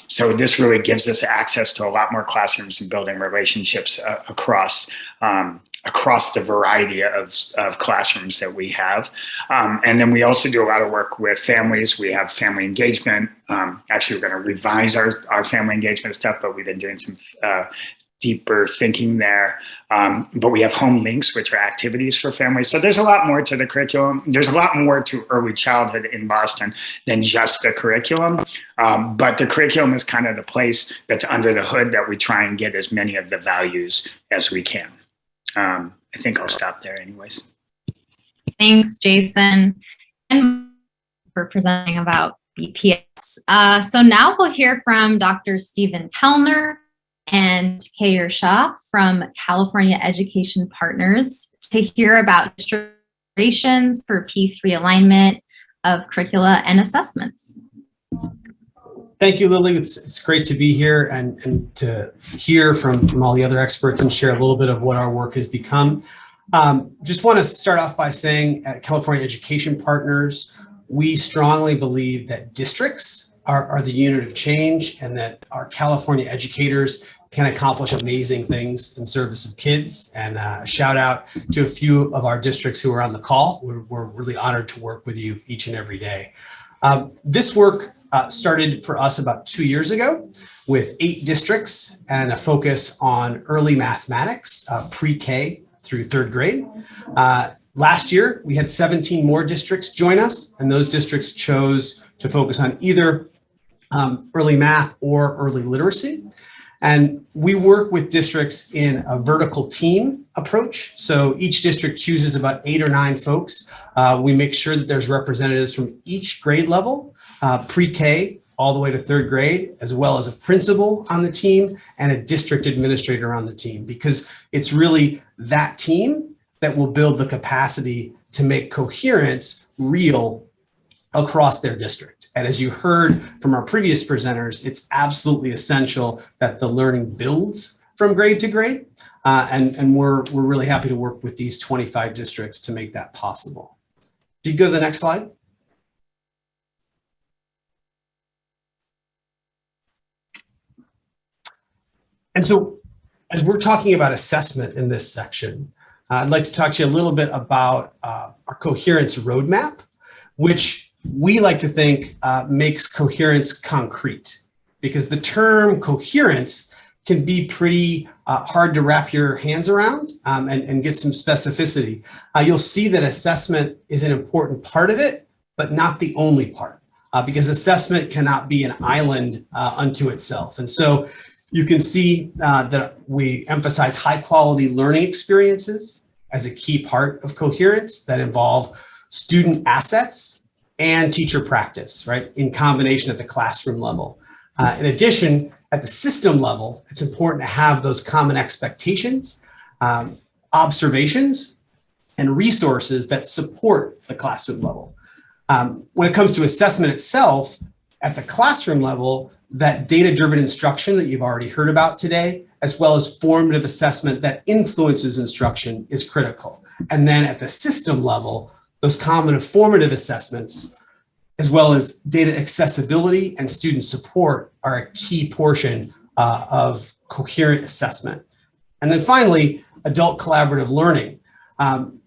So this really gives us access to a lot more classrooms and building relationships across the variety of classrooms that we have. And then we also do a lot of work with families. We have family engagement. Actually, we're going to revise our family engagement stuff, but we've been doing some deeper thinking there. But we have home links, which are activities for families. So there's a lot more to the curriculum. There's a lot more to early childhood in Boston than just the curriculum. But the curriculum is kind of the place that's under the hood that we try and get as many of the values as we can. I think I'll stop there anyways. Thanks, Jason, and for presenting about BPS. So now we'll hear from Dr. Stephen Kellner and Keyur Shah from California Education Partners to hear about distributions for P3 alignment of curricula and assessments. Thank you, Lily. It's great to be here and to hear from all the other experts and share a little bit of what our work has become. Just want to start off by saying at California Education Partners, we strongly believe that districts are the unit of change and that our California educators can accomplish amazing things in service of kids. And a shout out to a few of our districts who are on the call. We're really honored to work with you each and every day. This work started for us about 2 years ago with 8 districts and a focus on early mathematics, pre-K through 3rd grade. Last year, we had 17 more districts join us, and those districts chose to focus on either early math or early literacy. And we work with districts in a vertical team approach. So each district chooses about 8 or 9 folks. We make sure that there's representatives from each grade level, pre-K all the way to 3rd grade, as well as a principal on the team and a district administrator on the team, because it's really that team that will build the capacity to make coherence real across their district. And as you heard from our previous presenters, it's absolutely essential that the learning builds from grade to grade. And we're really happy to work with these 25 districts to make that possible. If you go to the next slide. And so as we're talking about assessment in this section, I'd like to talk to you a little bit about our coherence roadmap, which we like to think makes coherence concrete, because the term coherence can be pretty hard to wrap your hands around and get some specificity. You'll see that assessment is an important part of it, but not the only part, because assessment cannot be an island unto itself. And so you can see that we emphasize high quality learning experiences as a key part of coherence that involve student assets and teacher practice, right, in combination at the classroom level. In addition, at the system level, it's important to have those common expectations, observations, and resources that support the classroom level. When it comes to assessment itself, at the classroom level, that data-driven instruction that you've already heard about today, as well as formative assessment that influences instruction, is critical. And then at the system level, those common formative assessments, as well as data accessibility and student support, are a key portion of coherent assessment. And then finally, adult collaborative learning.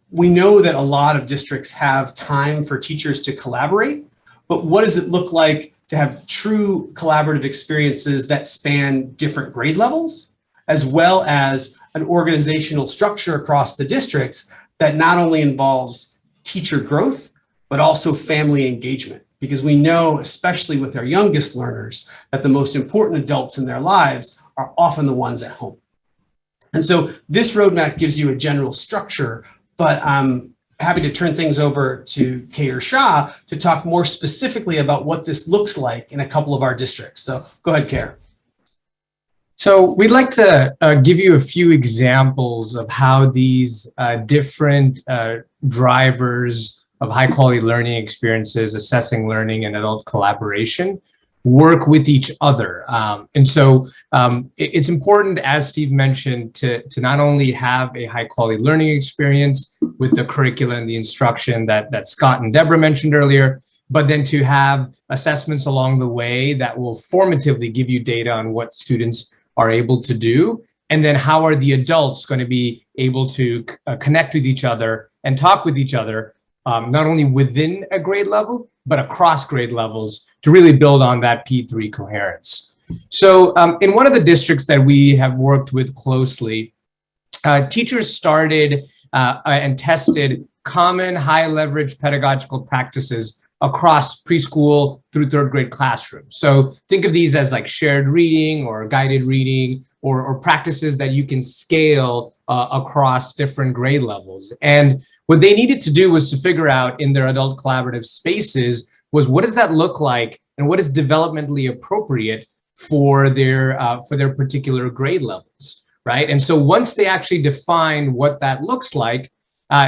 We know that a lot of districts have time for teachers to collaborate, but what does it look like to have true collaborative experiences that span different grade levels, as well as an organizational structure across the districts that not only involves teacher growth, but also family engagement? Because we know, especially with our youngest learners, that the most important adults in their lives are often the ones at home. And so this roadmap gives you a general structure, but I'm happy to turn things over to Keyur Shah to talk more specifically about what this looks like in a couple of our districts. So go ahead, Keyur. So we'd like to give you a few examples of how these different drivers of high quality learning experiences, assessing learning and adult collaboration work with each other. It's important, as Steve mentioned, to not only have a high quality learning experience with the curriculum and the instruction that Scott and Deborah mentioned earlier, but then to have assessments along the way that will formatively give you data on what students are able to do. And then how are the adults going to be able to connect with each other and talk with each other, not only within a grade level, but across grade levels to really build on that P3 coherence. So in one of the districts that we have worked with closely, teachers started and tested common high leverage pedagogical practices across preschool through third grade classrooms. So think of these as like shared reading or guided reading or practices that you can scale across different grade levels. And what they needed to do was to figure out in their adult collaborative spaces was what does that look like and what is developmentally appropriate for their particular grade levels, right? And so once they actually defined what that looks like,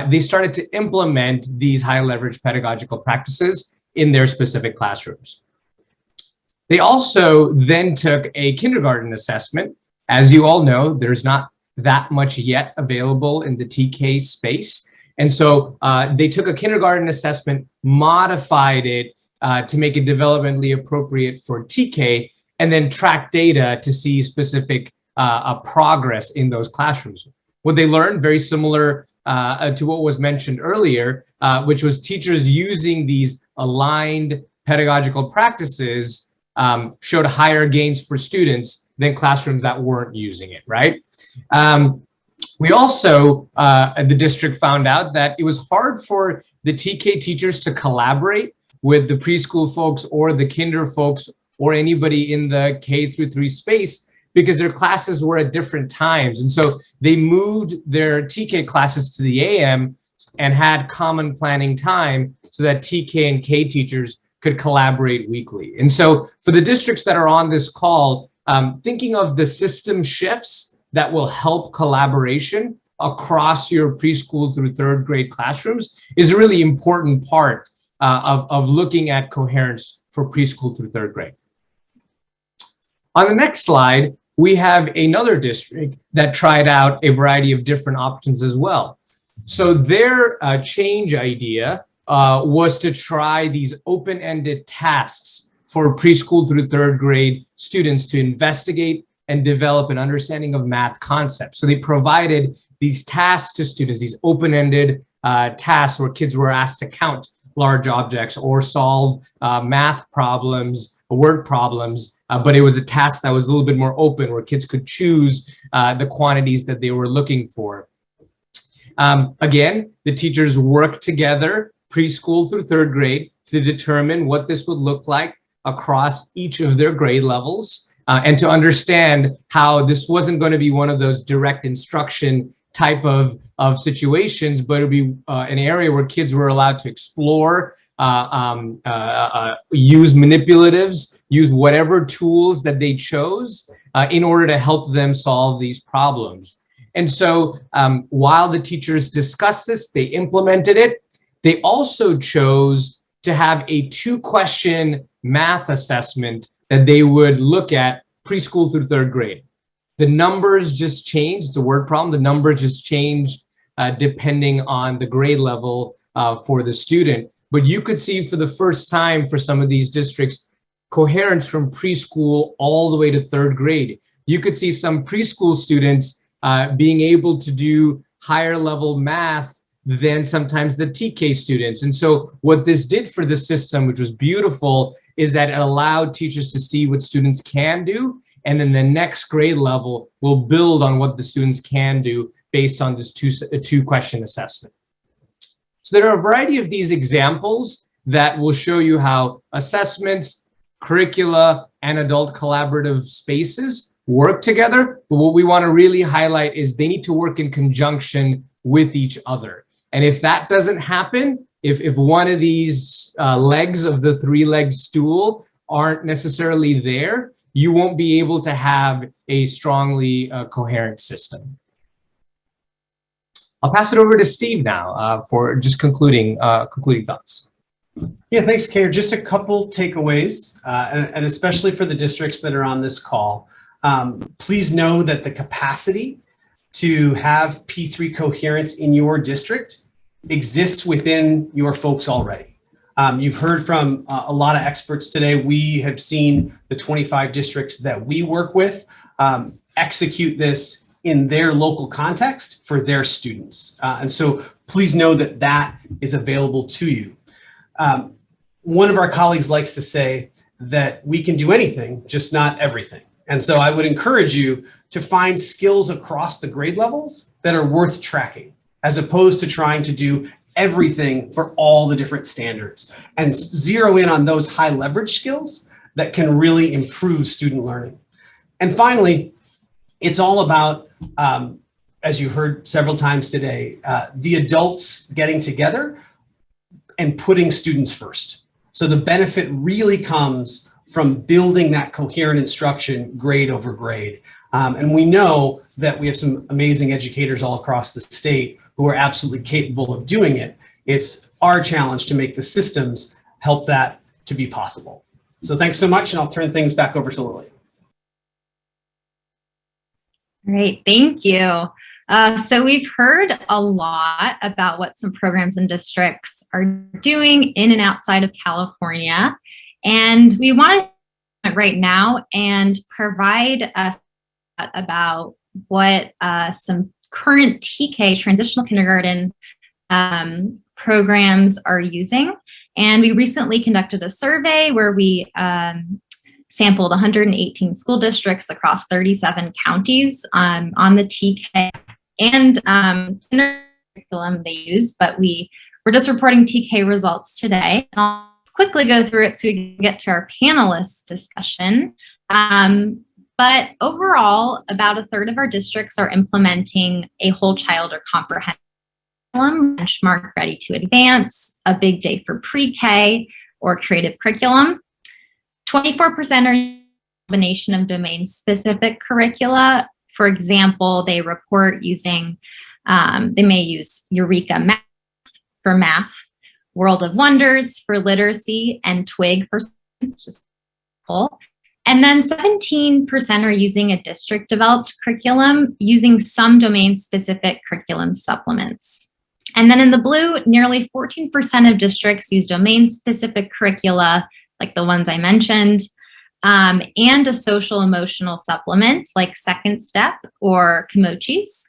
they started to implement these high leverage pedagogical practices in their specific classrooms. They also then took a kindergarten assessment. As you all know, there's not that much yet available in the TK space. And so they took a kindergarten assessment, modified it to make it developmentally appropriate for TK, and then track data to see specific progress in those classrooms. What they learned, very similar to what was mentioned earlier, which was teachers using these aligned pedagogical practices showed higher gains for students than classrooms that weren't using it, right? We also, the district found out that it was hard for the TK teachers to collaborate with the preschool folks or the kinder folks or anybody in the K through 3 space because their classes were at different times. And so they moved their TK classes to the AM and had common planning time so that TK and K teachers could collaborate weekly. And so for the districts that are on this call, thinking of the system shifts that will help collaboration across your preschool through third grade classrooms is a really important part of looking at coherence for preschool through third grade. On the next slide, we have another district that tried out a variety of different options as well. So their change idea was to try these open-ended tasks for preschool through third grade students to investigate and develop an understanding of math concepts. So they provided these tasks to students, these open-ended tasks where kids were asked to count large objects or solve math problems, word problems, but it was a task that was a little bit more open where kids could choose the quantities that they were looking for. Again, the teachers worked together preschool through third grade to determine what this would look like across each of their grade levels and to understand how this wasn't going to be one of those direct instruction type of situations, but it'd be an area where kids were allowed to explore, use manipulatives, use whatever tools that they chose in order to help them solve these problems. And so while the teachers discussed this, they implemented it. They also chose to have a 2-question math assessment that they would look at preschool through third grade. The numbers just changed. It's a word problem. The numbers just changed depending on the grade level for the student. But you could see for the first time for some of these districts, coherence from preschool all the way to third grade. You could see some preschool students being able to do higher level math than sometimes the TK students. And so what this did for the system, which was beautiful, is that it allowed teachers to see what students can do. And then the next grade level will build on what the students can do based on this 2-question assessment. So there are a variety of these examples that will show you how assessments, curricula, and adult collaborative spaces work together. But what we want to really highlight is they need to work in conjunction with each other. And if that doesn't happen, if one of these legs of the 3-legged stool aren't necessarily there, you won't be able to have a strongly coherent system. I'll pass it over to Steve now for just concluding thoughts. Yeah, thanks, Keir. Just a couple takeaways, and especially for the districts that are on this call. Please know that the capacity to have P3 coherence in your district exists within your folks already. You've heard from a lot of experts today. We have seen the 25 districts that we work with execute this in their local context for their students. And so please know that that is available to you. One of our colleagues likes to say that we can do anything, just not everything. And so I would encourage you to find skills across the grade levels that are worth tracking, as opposed to trying to do everything for all the different standards, and zero in on those high leverage skills that can really improve student learning. And finally, it's all about, as you heard several times today, the adults getting together and putting students first. So the benefit really comes from building that coherent instruction grade over grade. And we know that we have some amazing educators all across the state who are absolutely capable of doing it. It's our challenge to make the systems help that to be possible. So thanks so much, and I'll turn things back over to Lily. Great, thank you. So we've heard a lot about what some programs and districts are doing in and outside of California. And we want to right now and provide us about what some current TK, transitional kindergarten programs are using. And we recently conducted a survey where we sampled 118 school districts across 37 counties on the TK and curriculum they use, but we're just reporting TK results today. And I'll quickly go through it so we can get to our panelist discussion. But overall, about a third of our districts are implementing a whole child or comprehensive curriculum, benchmark ready to advance, a big day for pre-K, or creative curriculum. 24% are a combination of domain-specific curricula. For example, they report using, they may use Eureka Math for math, World of Wonders for literacy, and Twig for science, just cool. And then 17% are using a district-developed curriculum using some domain-specific curriculum supplements. And then in the blue, nearly 14% of districts use domain-specific curricula, like the ones I mentioned, and a social emotional supplement like Second Step or Kimochis.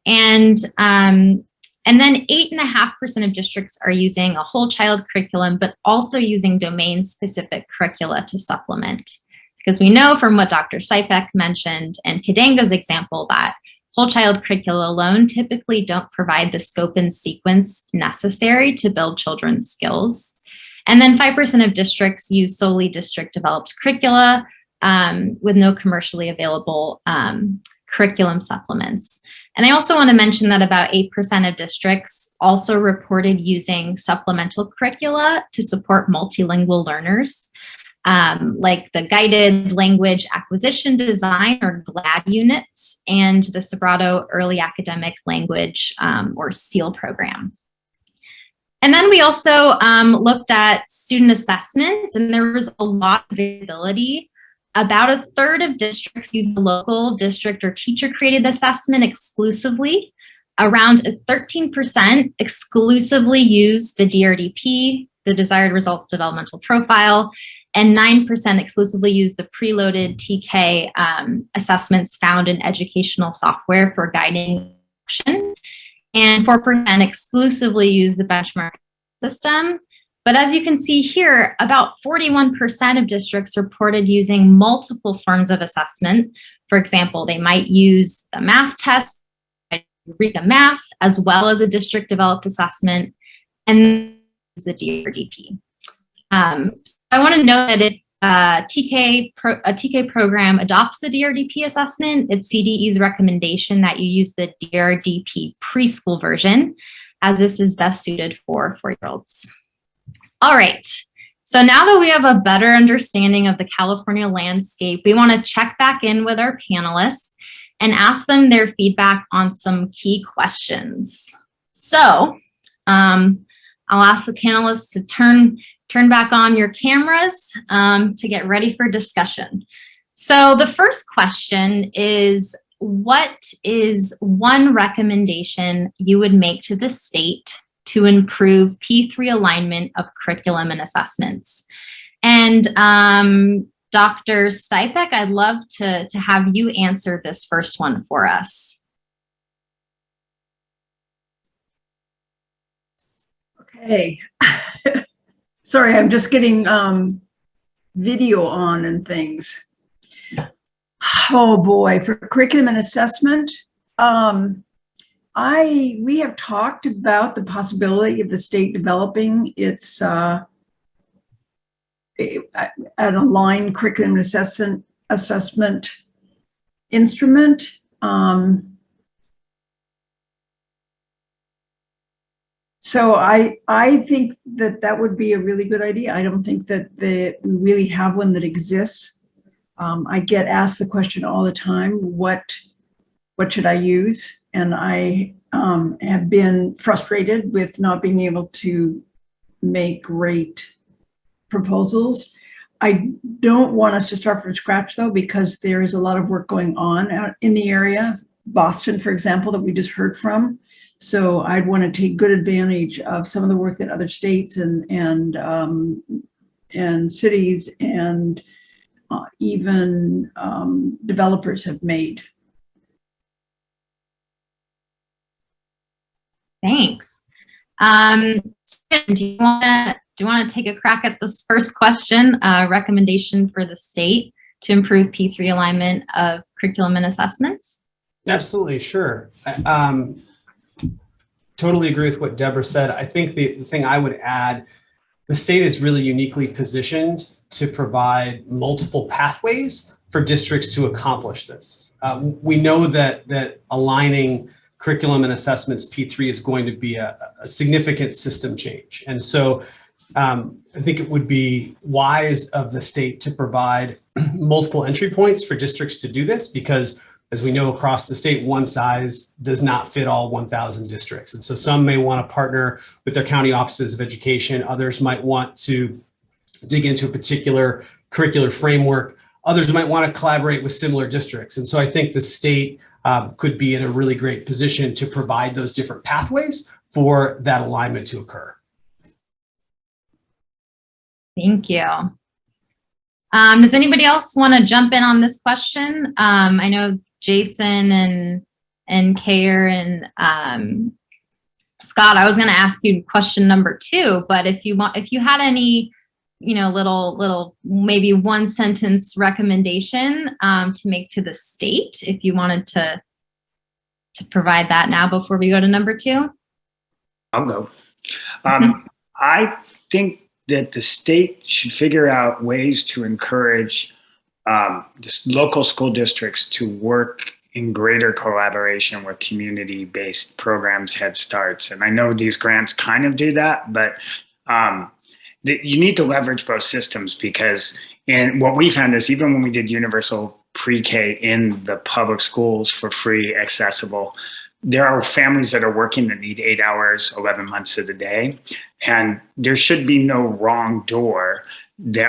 And then 8.5% of districts are using a whole child curriculum, but also using domain-specific curricula to supplement. Because we know from what Dr. Sipek mentioned and Kadenga's example that whole child curricula alone typically don't provide the scope and sequence necessary to build children's skills. And then 5% of districts use solely district-developed curricula with no commercially available curriculum supplements. And I also want to mention that about 8% of districts also reported using supplemental curricula to support multilingual learners, like the Guided Language Acquisition Design or GLAD units and the Serato Early Academic Language or SEAL program. And then we also looked at student assessments, and there was a lot of variability. About a third of districts use a local district or teacher-created assessment exclusively. Around 13% exclusively use the DRDP, the Desired Results Developmental Profile, and 9% exclusively use the preloaded TK assessments found in educational software for guiding action. And 4% exclusively use the benchmark system. But as you can see here, about 41% of districts reported using multiple forms of assessment. For example, they might use the math test, Eureka Math, as well as a district-developed assessment, and the DRDP. I want to note that if a TK program adopts the DRDP assessment, it's CDE's recommendation that you use the DRDP preschool version, as this is best suited for 4-year-olds. All right, So now that we have a better understanding of the California landscape, we want to check back in with our panelists and ask them their feedback on some key questions. So I'll ask the panelists to turn back on your cameras to get ready for discussion. So the first question is, what is one recommendation you would make to the state to improve P3 alignment of curriculum and assessments? And Dr. Stipek, I'd love to have you answer this first one for us. Okay. Sorry, I'm just getting video on and things. Oh boy, for curriculum and assessment, we have talked about the possibility of the state developing its an aligned curriculum and assessment instrument. So I think that would be a really good idea. I don't think that we really have one that exists. I get asked the question all the time, what should I use? And I have been frustrated with not being able to make great proposals. I don't want us to start from scratch though, because there is a lot of work going on out in the area. Boston, for example, that we just heard from. So I'd want to take good advantage of some of the work that other states and cities and even developers have made. Thanks. Do you want to take a crack at this first question? Recommendation for the state to improve P3 alignment of curriculum and assessments? Absolutely, sure. Totally agree with what Deborah said. I think the thing I would add, the state is really uniquely positioned to provide multiple pathways for districts to accomplish this. We know that aligning curriculum and assessments P3 is going to be a significant system change. And so I think it would be wise of the state to provide multiple entry points for districts to do this, because as we know across the state, one size does not fit all 1,000 districts. And so some may want to partner with their county offices of education. Others might want to dig into a particular curricular framework. Others might want to collaborate with similar districts. And so I think the state could be in a really great position to provide those different pathways for that alignment to occur. Thank you. Does anybody else want to jump in on this question? I know Jason and Kayer and Scott, I was going to ask you question number 2, but if you had any, little maybe one sentence recommendation to make to the state, if you wanted to provide that now before we go to number 2. I'll go. I think that the state should figure out ways to encourage just local school districts to work in greater collaboration with community-based programs, Head Starts. And I know these grants kind of do that, but you need to leverage both systems, because what we found is even when we did universal pre-K in the public schools for free, accessible, there are families that are working that need 8 hours, 11 months of the day. And there should be no wrong door.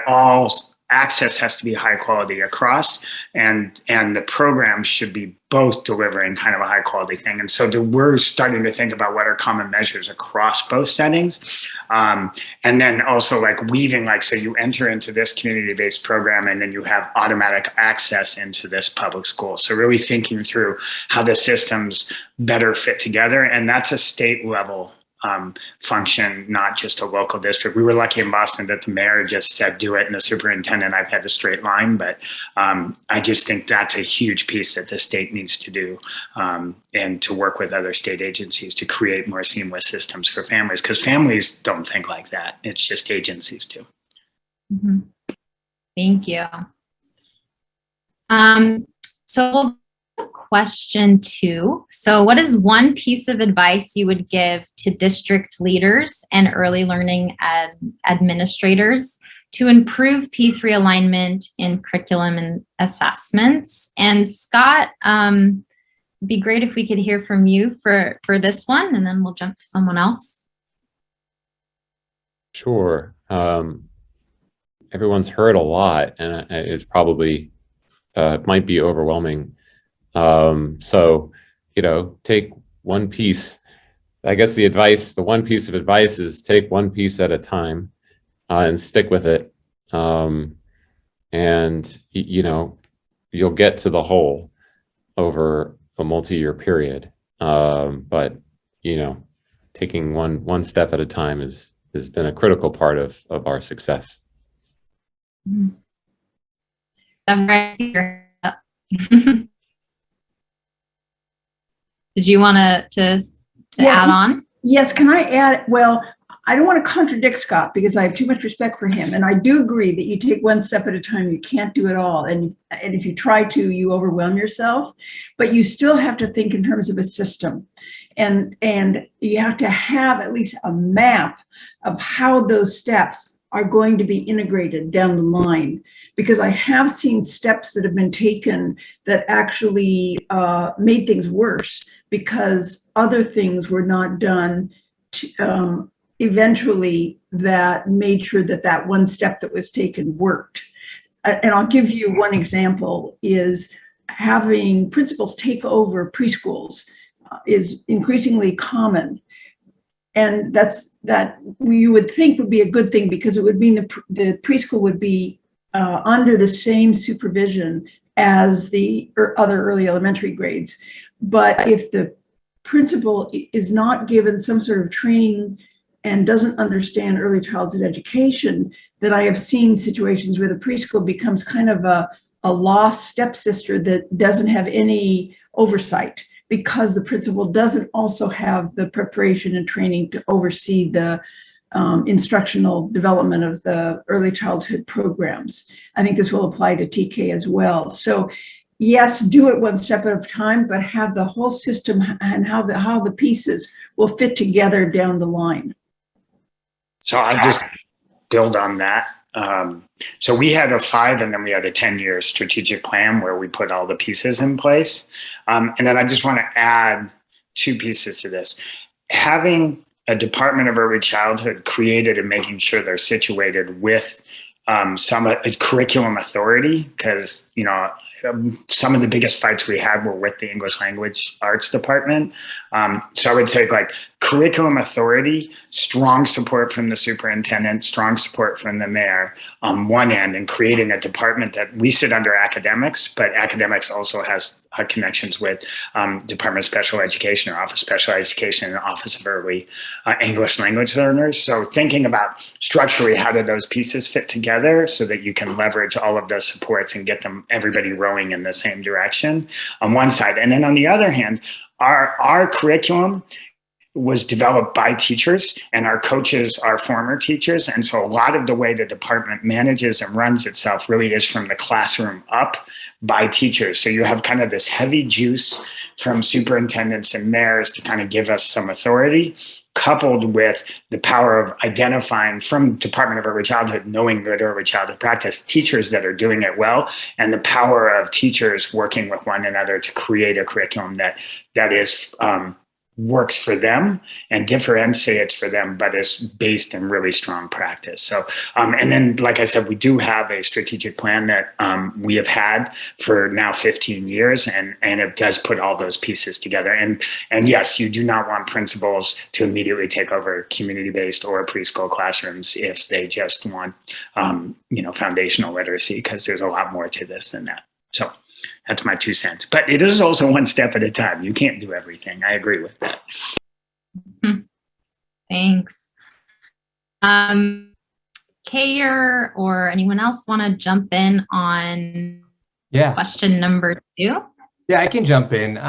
All access has to be high quality across, and the program should be both delivering kind of a high quality thing. And so we're starting to think about what are common measures across both settings. And then also like weaving, so you enter into this community-based program and then you have automatic access into this public school. So really thinking through how the systems better fit together. And that's a state level function, not just a local district. We were lucky in Boston that the mayor just said do it, and the superintendent, I've had a straight line, but I just think that's a huge piece that the state needs to do, and to work with other state agencies to create more seamless systems for families, because families don't think like that. It's just agencies do. Mm-hmm. Thank you. So we'll do a question 2. So what is one piece of advice you would give to district leaders and early learning administrators to improve P3 alignment in curriculum and assessments? And Scott, it'd be great if we could hear from you for this one, and then we'll jump to someone else. Sure. Everyone's heard a lot, and it's probably might be overwhelming. So, take one piece. I guess the one piece of advice is take one piece at a time and stick with it. And, you'll get to the whole over a multi-year period. But, taking one step at a time has been a critical part of our success. Did you want to add on? Yes, can I add? Well, I don't want to contradict Scott because I have too much respect for him. And I do agree that you take one step at a time. You can't do it all. And if you try to, you overwhelm yourself. But you still have to think in terms of a system. And you have to have at least a map of how those steps are going to be integrated down the line. Because I have seen steps that have been taken that actually made things worse because other things were not done eventually that made sure that one step that was taken worked. And I'll give you one example is having principals take over preschools is increasingly common. And that you would think would be a good thing because it would mean the preschool would be under the same supervision as the other early elementary grades. But if the principal is not given some sort of training and doesn't understand early childhood education, then I have seen situations where the preschool becomes kind of a lost stepsister that doesn't have any oversight because the principal doesn't also have the preparation and training to oversee the instructional development of the early childhood programs. I think this will apply to TK as well. So yes, do it one step at a time, but have the whole system and how the pieces will fit together down the line. So I just build on that. So we had a 5 and then we had a 10-year strategic plan where we put all the pieces in place. And then I just want to add 2 pieces to this. Having a Department of Early Childhood created and making sure they're situated with a curriculum authority, because, some of the biggest fights we had were with the English Language Arts Department. So I would say curriculum authority, strong support from the superintendent, strong support from the mayor on one end, and creating a department that we sit under academics, but academics also has connections with Department of Special Education or Office of Special Education and Office of Early English Language Learners. So thinking about structurally, how do those pieces fit together so that you can leverage all of those supports and get everybody rowing in the same direction on one side. And then on the other hand, our curriculum was developed by teachers, and our coaches are former teachers. And so a lot of the way the department manages and runs itself really is from the classroom up by teachers. So you have kind of this heavy juice from superintendents and mayors to kind of give us some authority, coupled with the power of identifying from Department of Early Childhood, knowing good early childhood practice, teachers that are doing it well, and the power of teachers working with one another to create a curriculum that is works for them and differentiates for them, but is based in really strong practice. So, and then, like I said, we do have a strategic plan that we have had for now 15 years, and it does put all those pieces together. And yes, you do not want principals to immediately take over community-based or preschool classrooms if they just want, foundational literacy, because there's a lot more to this than that. So that's my 2 cents. But it is also one step at a time. You can't do everything. I agree with that. Thanks. Kayer or anyone else want to jump in on question number 2? Yeah, I can jump in.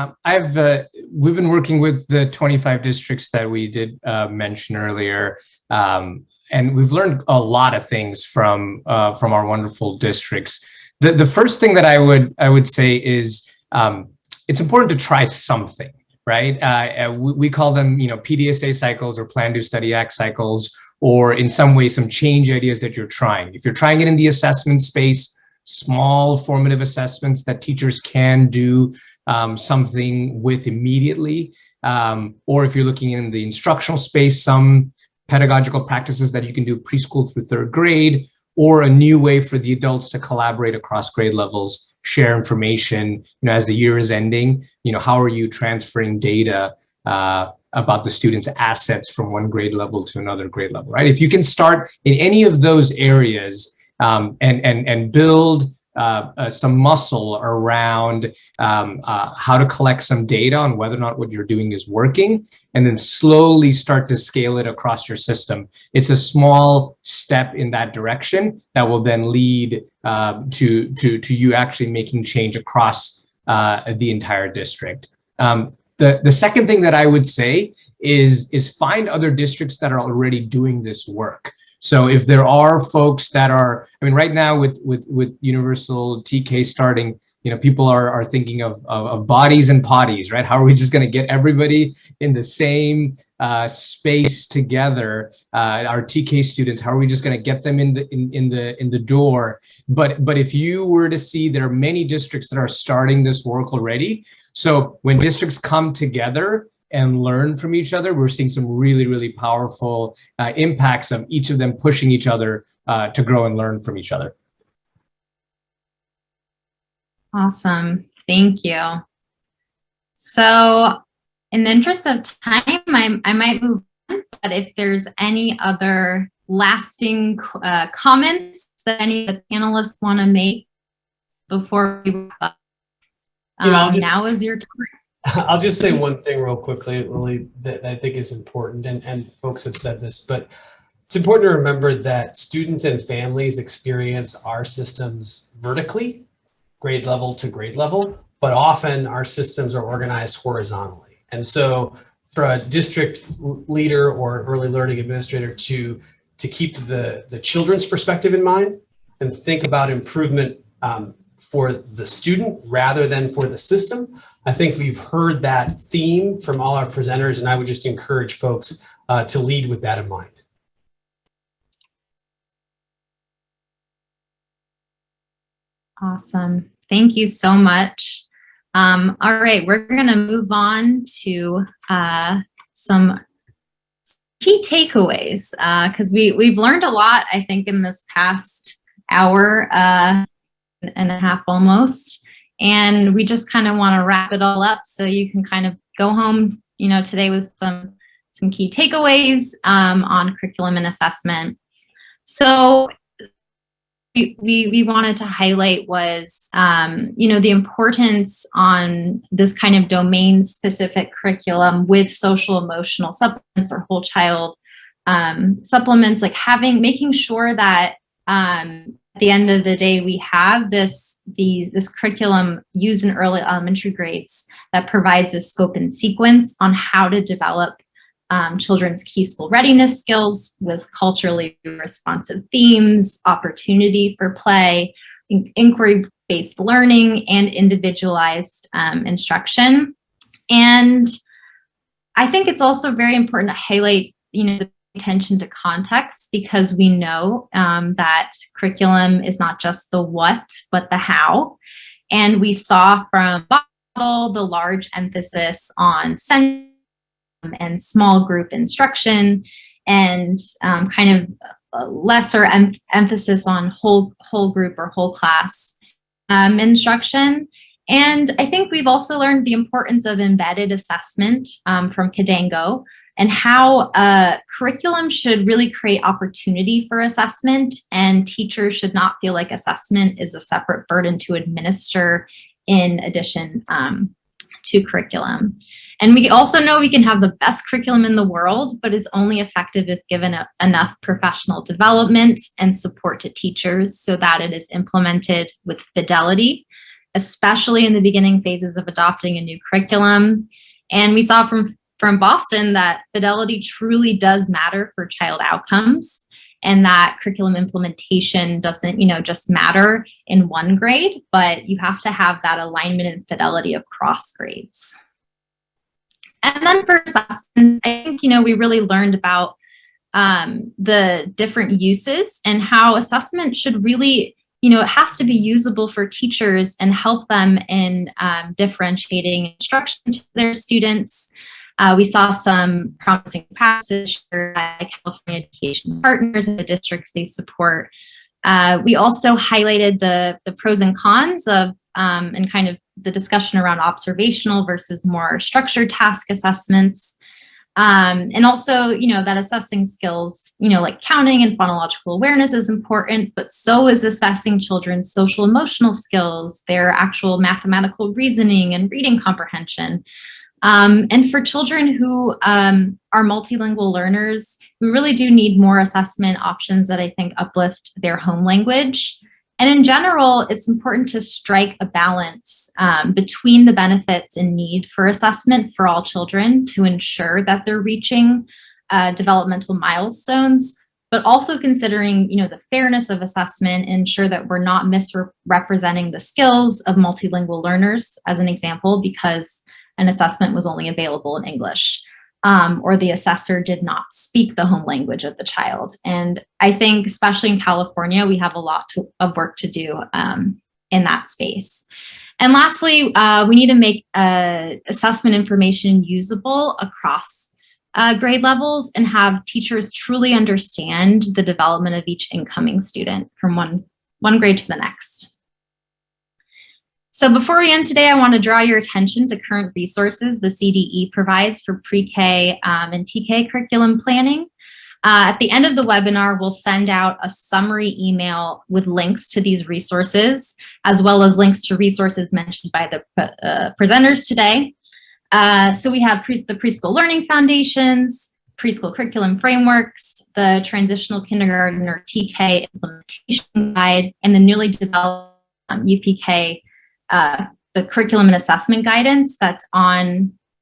We've been working with the 25 districts that we did mention earlier, and we've learned a lot of things from our wonderful districts. The first thing that I would say is it's important to try something, right? We call them, PDSA cycles or Plan, Do, Study, Act cycles, or in some way, some change ideas that you're trying. If you're trying it in the assessment space, small formative assessments that teachers can do something with immediately, or if you're looking in the instructional space, some pedagogical practices that you can do preschool through third grade, or a new way for the adults to collaborate across grade levels, share information, as the year is ending, how are you transferring data about the students' assets from one grade level to another grade level, right? If you can start in any of those areas and build some muscle around how to collect some data on whether or not what you're doing is working, and then slowly start to scale it across your system. It's a small step in that direction that will then lead to you actually making change across the entire district. The second thing that I would say is find other districts that are already doing this work. So if there are folks that are, right now with Universal TK starting, people are thinking of bodies and potties, right? How are we just going to get everybody in the same space together? Our TK students, how are we just going to get them in the door? But if you were to see, there are many districts that are starting this work already. So when districts come together and learn from each other, we're seeing some really, really powerful impacts of each of them pushing each other to grow and learn from each other. Awesome. Thank you. So in the interest of time, I might move on, but if there's any other lasting comments that any of the panelists want to make before we wrap up, now is your time. I'll just say one thing real quickly, Lily, that I think is important, and folks have said this, but it's important to remember that students and families experience our systems vertically, grade level to grade level, but often our systems are organized horizontally. And so for a district leader or early learning administrator to keep the children's perspective in mind and think about improvement for the student rather than for the system. I think we've heard that theme from all our presenters, and I would just encourage folks to lead with that in mind. Awesome. Thank you so much. All right, we're going to move on to some key takeaways because we've learned a lot, I think, in this past hour and a half almost, and we just kind of want to wrap it all up so you can kind of go home, today with some key takeaways on curriculum and assessment. So we wanted to highlight was, the importance on this kind of domain-specific curriculum with social emotional supplements or whole child supplements, like making sure that at the end of the day, we have this curriculum used in early elementary grades that provides a scope and sequence on how to develop children's key school readiness skills with culturally responsive themes, opportunity for play, inquiry-based learning, and individualized instruction. And I think it's also very important to highlight, the attention to context, because we know that curriculum is not just the what, but the how. And we saw from Bottle the large emphasis on and small group instruction, and kind of a lesser emphasis on whole group or whole class instruction. And I think we've also learned the importance of embedded assessment from Kidango, and how curriculum should really create opportunity for assessment, and teachers should not feel like assessment is a separate burden to administer in addition to curriculum. And we also know we can have the best curriculum in the world, but is only effective if given enough professional development and support to teachers so that it is implemented with fidelity, especially in the beginning phases of adopting a new curriculum. And we saw from Boston that fidelity truly does matter for child outcomes. and that curriculum implementation doesn't, just matter in one grade, but you have to have that alignment and fidelity across grades. And then for assessments, I think, we really learned about the different uses and how assessment should really, it has to be usable for teachers and help them in differentiating instruction to their students. We saw some promising practices shared by California Education Partners and the districts they support. We also highlighted the pros and cons of and kind of the discussion around observational versus more structured task assessments. And also, that assessing skills, like counting and phonological awareness is important, but so is assessing children's social emotional skills, their actual mathematical reasoning and reading comprehension. And for children who are multilingual learners, we really do need more assessment options that I think uplift their home language. And in general, it's important to strike a balance between the benefits and need for assessment for all children to ensure that they're reaching developmental milestones, but also considering, the fairness of assessment and ensure that we're not misrepresenting the skills of multilingual learners, as an example, because an assessment was only available in English. Or the assessor did not speak the home language of the child. And I think, especially in California, we have a lot of work to do in that space. And lastly, we need to make assessment information usable across grade levels and have teachers truly understand the development of each incoming student from one grade to the next. So before we end today, I want to draw your attention to current resources the CDE provides for pre-K and TK curriculum planning. At the end of the webinar, we'll send out a summary email with links to these resources, as well as links to resources mentioned by the presenters today. So we have the Preschool Learning Foundations, Preschool Curriculum Frameworks, the Transitional Kindergarten or TK Implementation Guide, and the newly developed UPK the curriculum and assessment guidance that's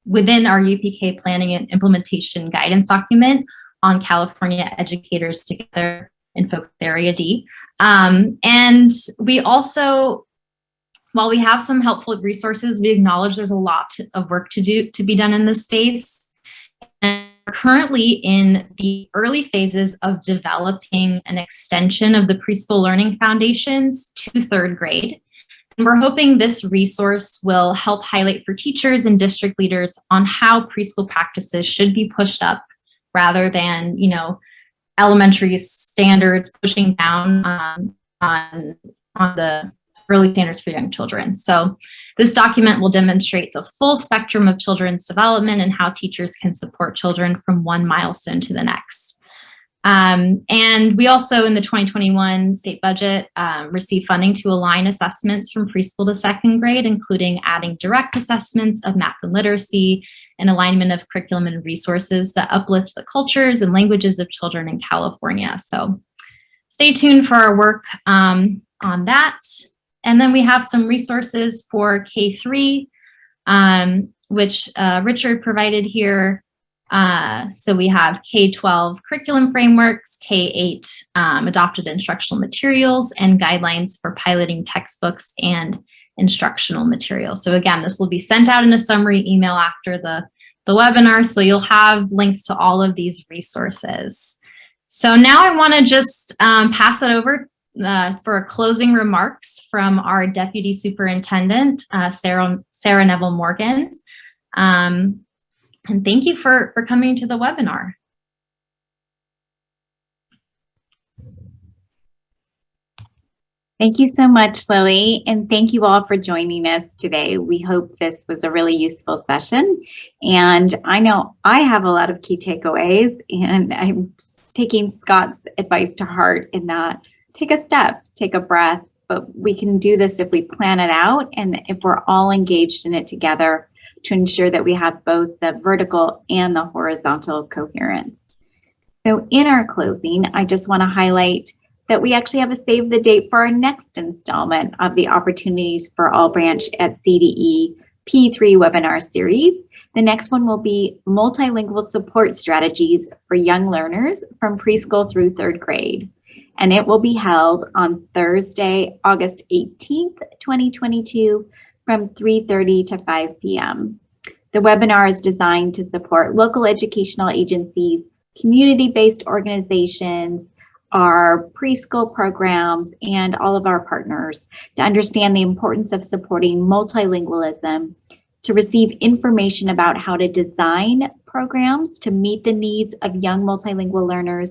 within our UPK planning and implementation guidance document on California Educators Together in Focus Area D. And we also, while we have some helpful resources, we acknowledge there's a lot of work to be done in this space. And we're currently in the early phases of developing an extension of the Preschool Learning Foundations to third grade. And we're hoping this resource will help highlight for teachers and district leaders on how preschool practices should be pushed up rather than, elementary standards pushing down on the early standards for young children. So this document will demonstrate the full spectrum of children's development and how teachers can support children from one milestone to the next. And we also, in the 2021 state budget, received funding to align assessments from preschool to second grade, including adding direct assessments of math and literacy and alignment of curriculum and resources that uplift the cultures and languages of children in California. So stay tuned for our work on that. And then we have some resources for K3, which Richard provided here. So we have K-12 curriculum frameworks, K-8 adopted instructional materials, and guidelines for piloting textbooks and instructional materials. So again, this will be sent out in a summary email after the webinar, so you'll have links to all of these resources. So now I want to just pass it over for closing remarks from our Deputy Superintendent, Sarah Neville Morgan. And thank you for coming to the webinar. Thank you so much, Lily, and thank you all for joining us today. We hope this was a really useful session, and I know I have a lot of key takeaways, and I'm taking Scott's advice to heart in that take a step, take a breath, but we can do this if we plan it out and if we're all engaged in it together to ensure that we have both the vertical and the horizontal coherence. So in our closing, I just want to highlight that we actually have a save the date for our next installment of the Opportunities for All Branch at CDE P3 webinar series. The next one will be multilingual support strategies for young learners from preschool through 3rd grade. And it will be held on Thursday, August 18th, 2022 from 3:30 to 5 p.m. The webinar is designed to support local educational agencies, community-based organizations, our preschool programs, and all of our partners to understand the importance of supporting multilingualism, to receive information about how to design programs to meet the needs of young multilingual learners,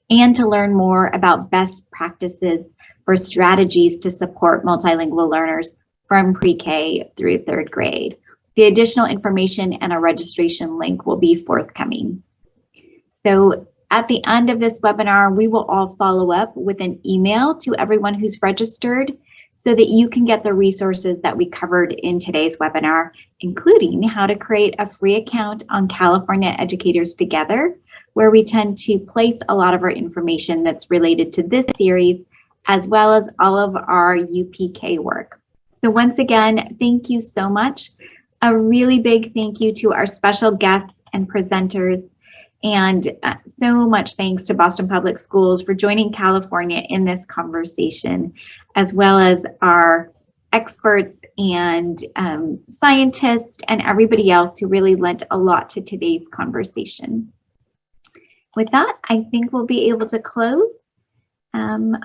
and to learn more about best practices for strategies to support multilingual learners from pre-K through 3rd grade. The additional information and a registration link will be forthcoming. So at the end of this webinar, we will all follow up with an email to everyone who's registered so that you can get the resources that we covered in today's webinar, including how to create a free account on California Educators Together, where we tend to place a lot of our information that's related to this series, as well as all of our UPK work. So once again, thank you so much. A really big thank you to our special guests and presenters, and so much thanks to Boston Public Schools for joining California in this conversation, as well as our experts and scientists and everybody else who really lent a lot to today's conversation. With that, I think we'll be able to close.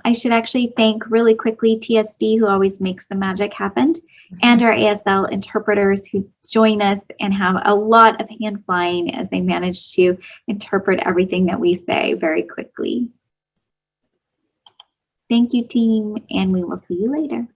I should actually thank really quickly TSD, who always makes the magic happen, and our ASL interpreters who join us and have a lot of hand flying as they manage to interpret everything that we say very quickly. Thank you, team, and we will see you later.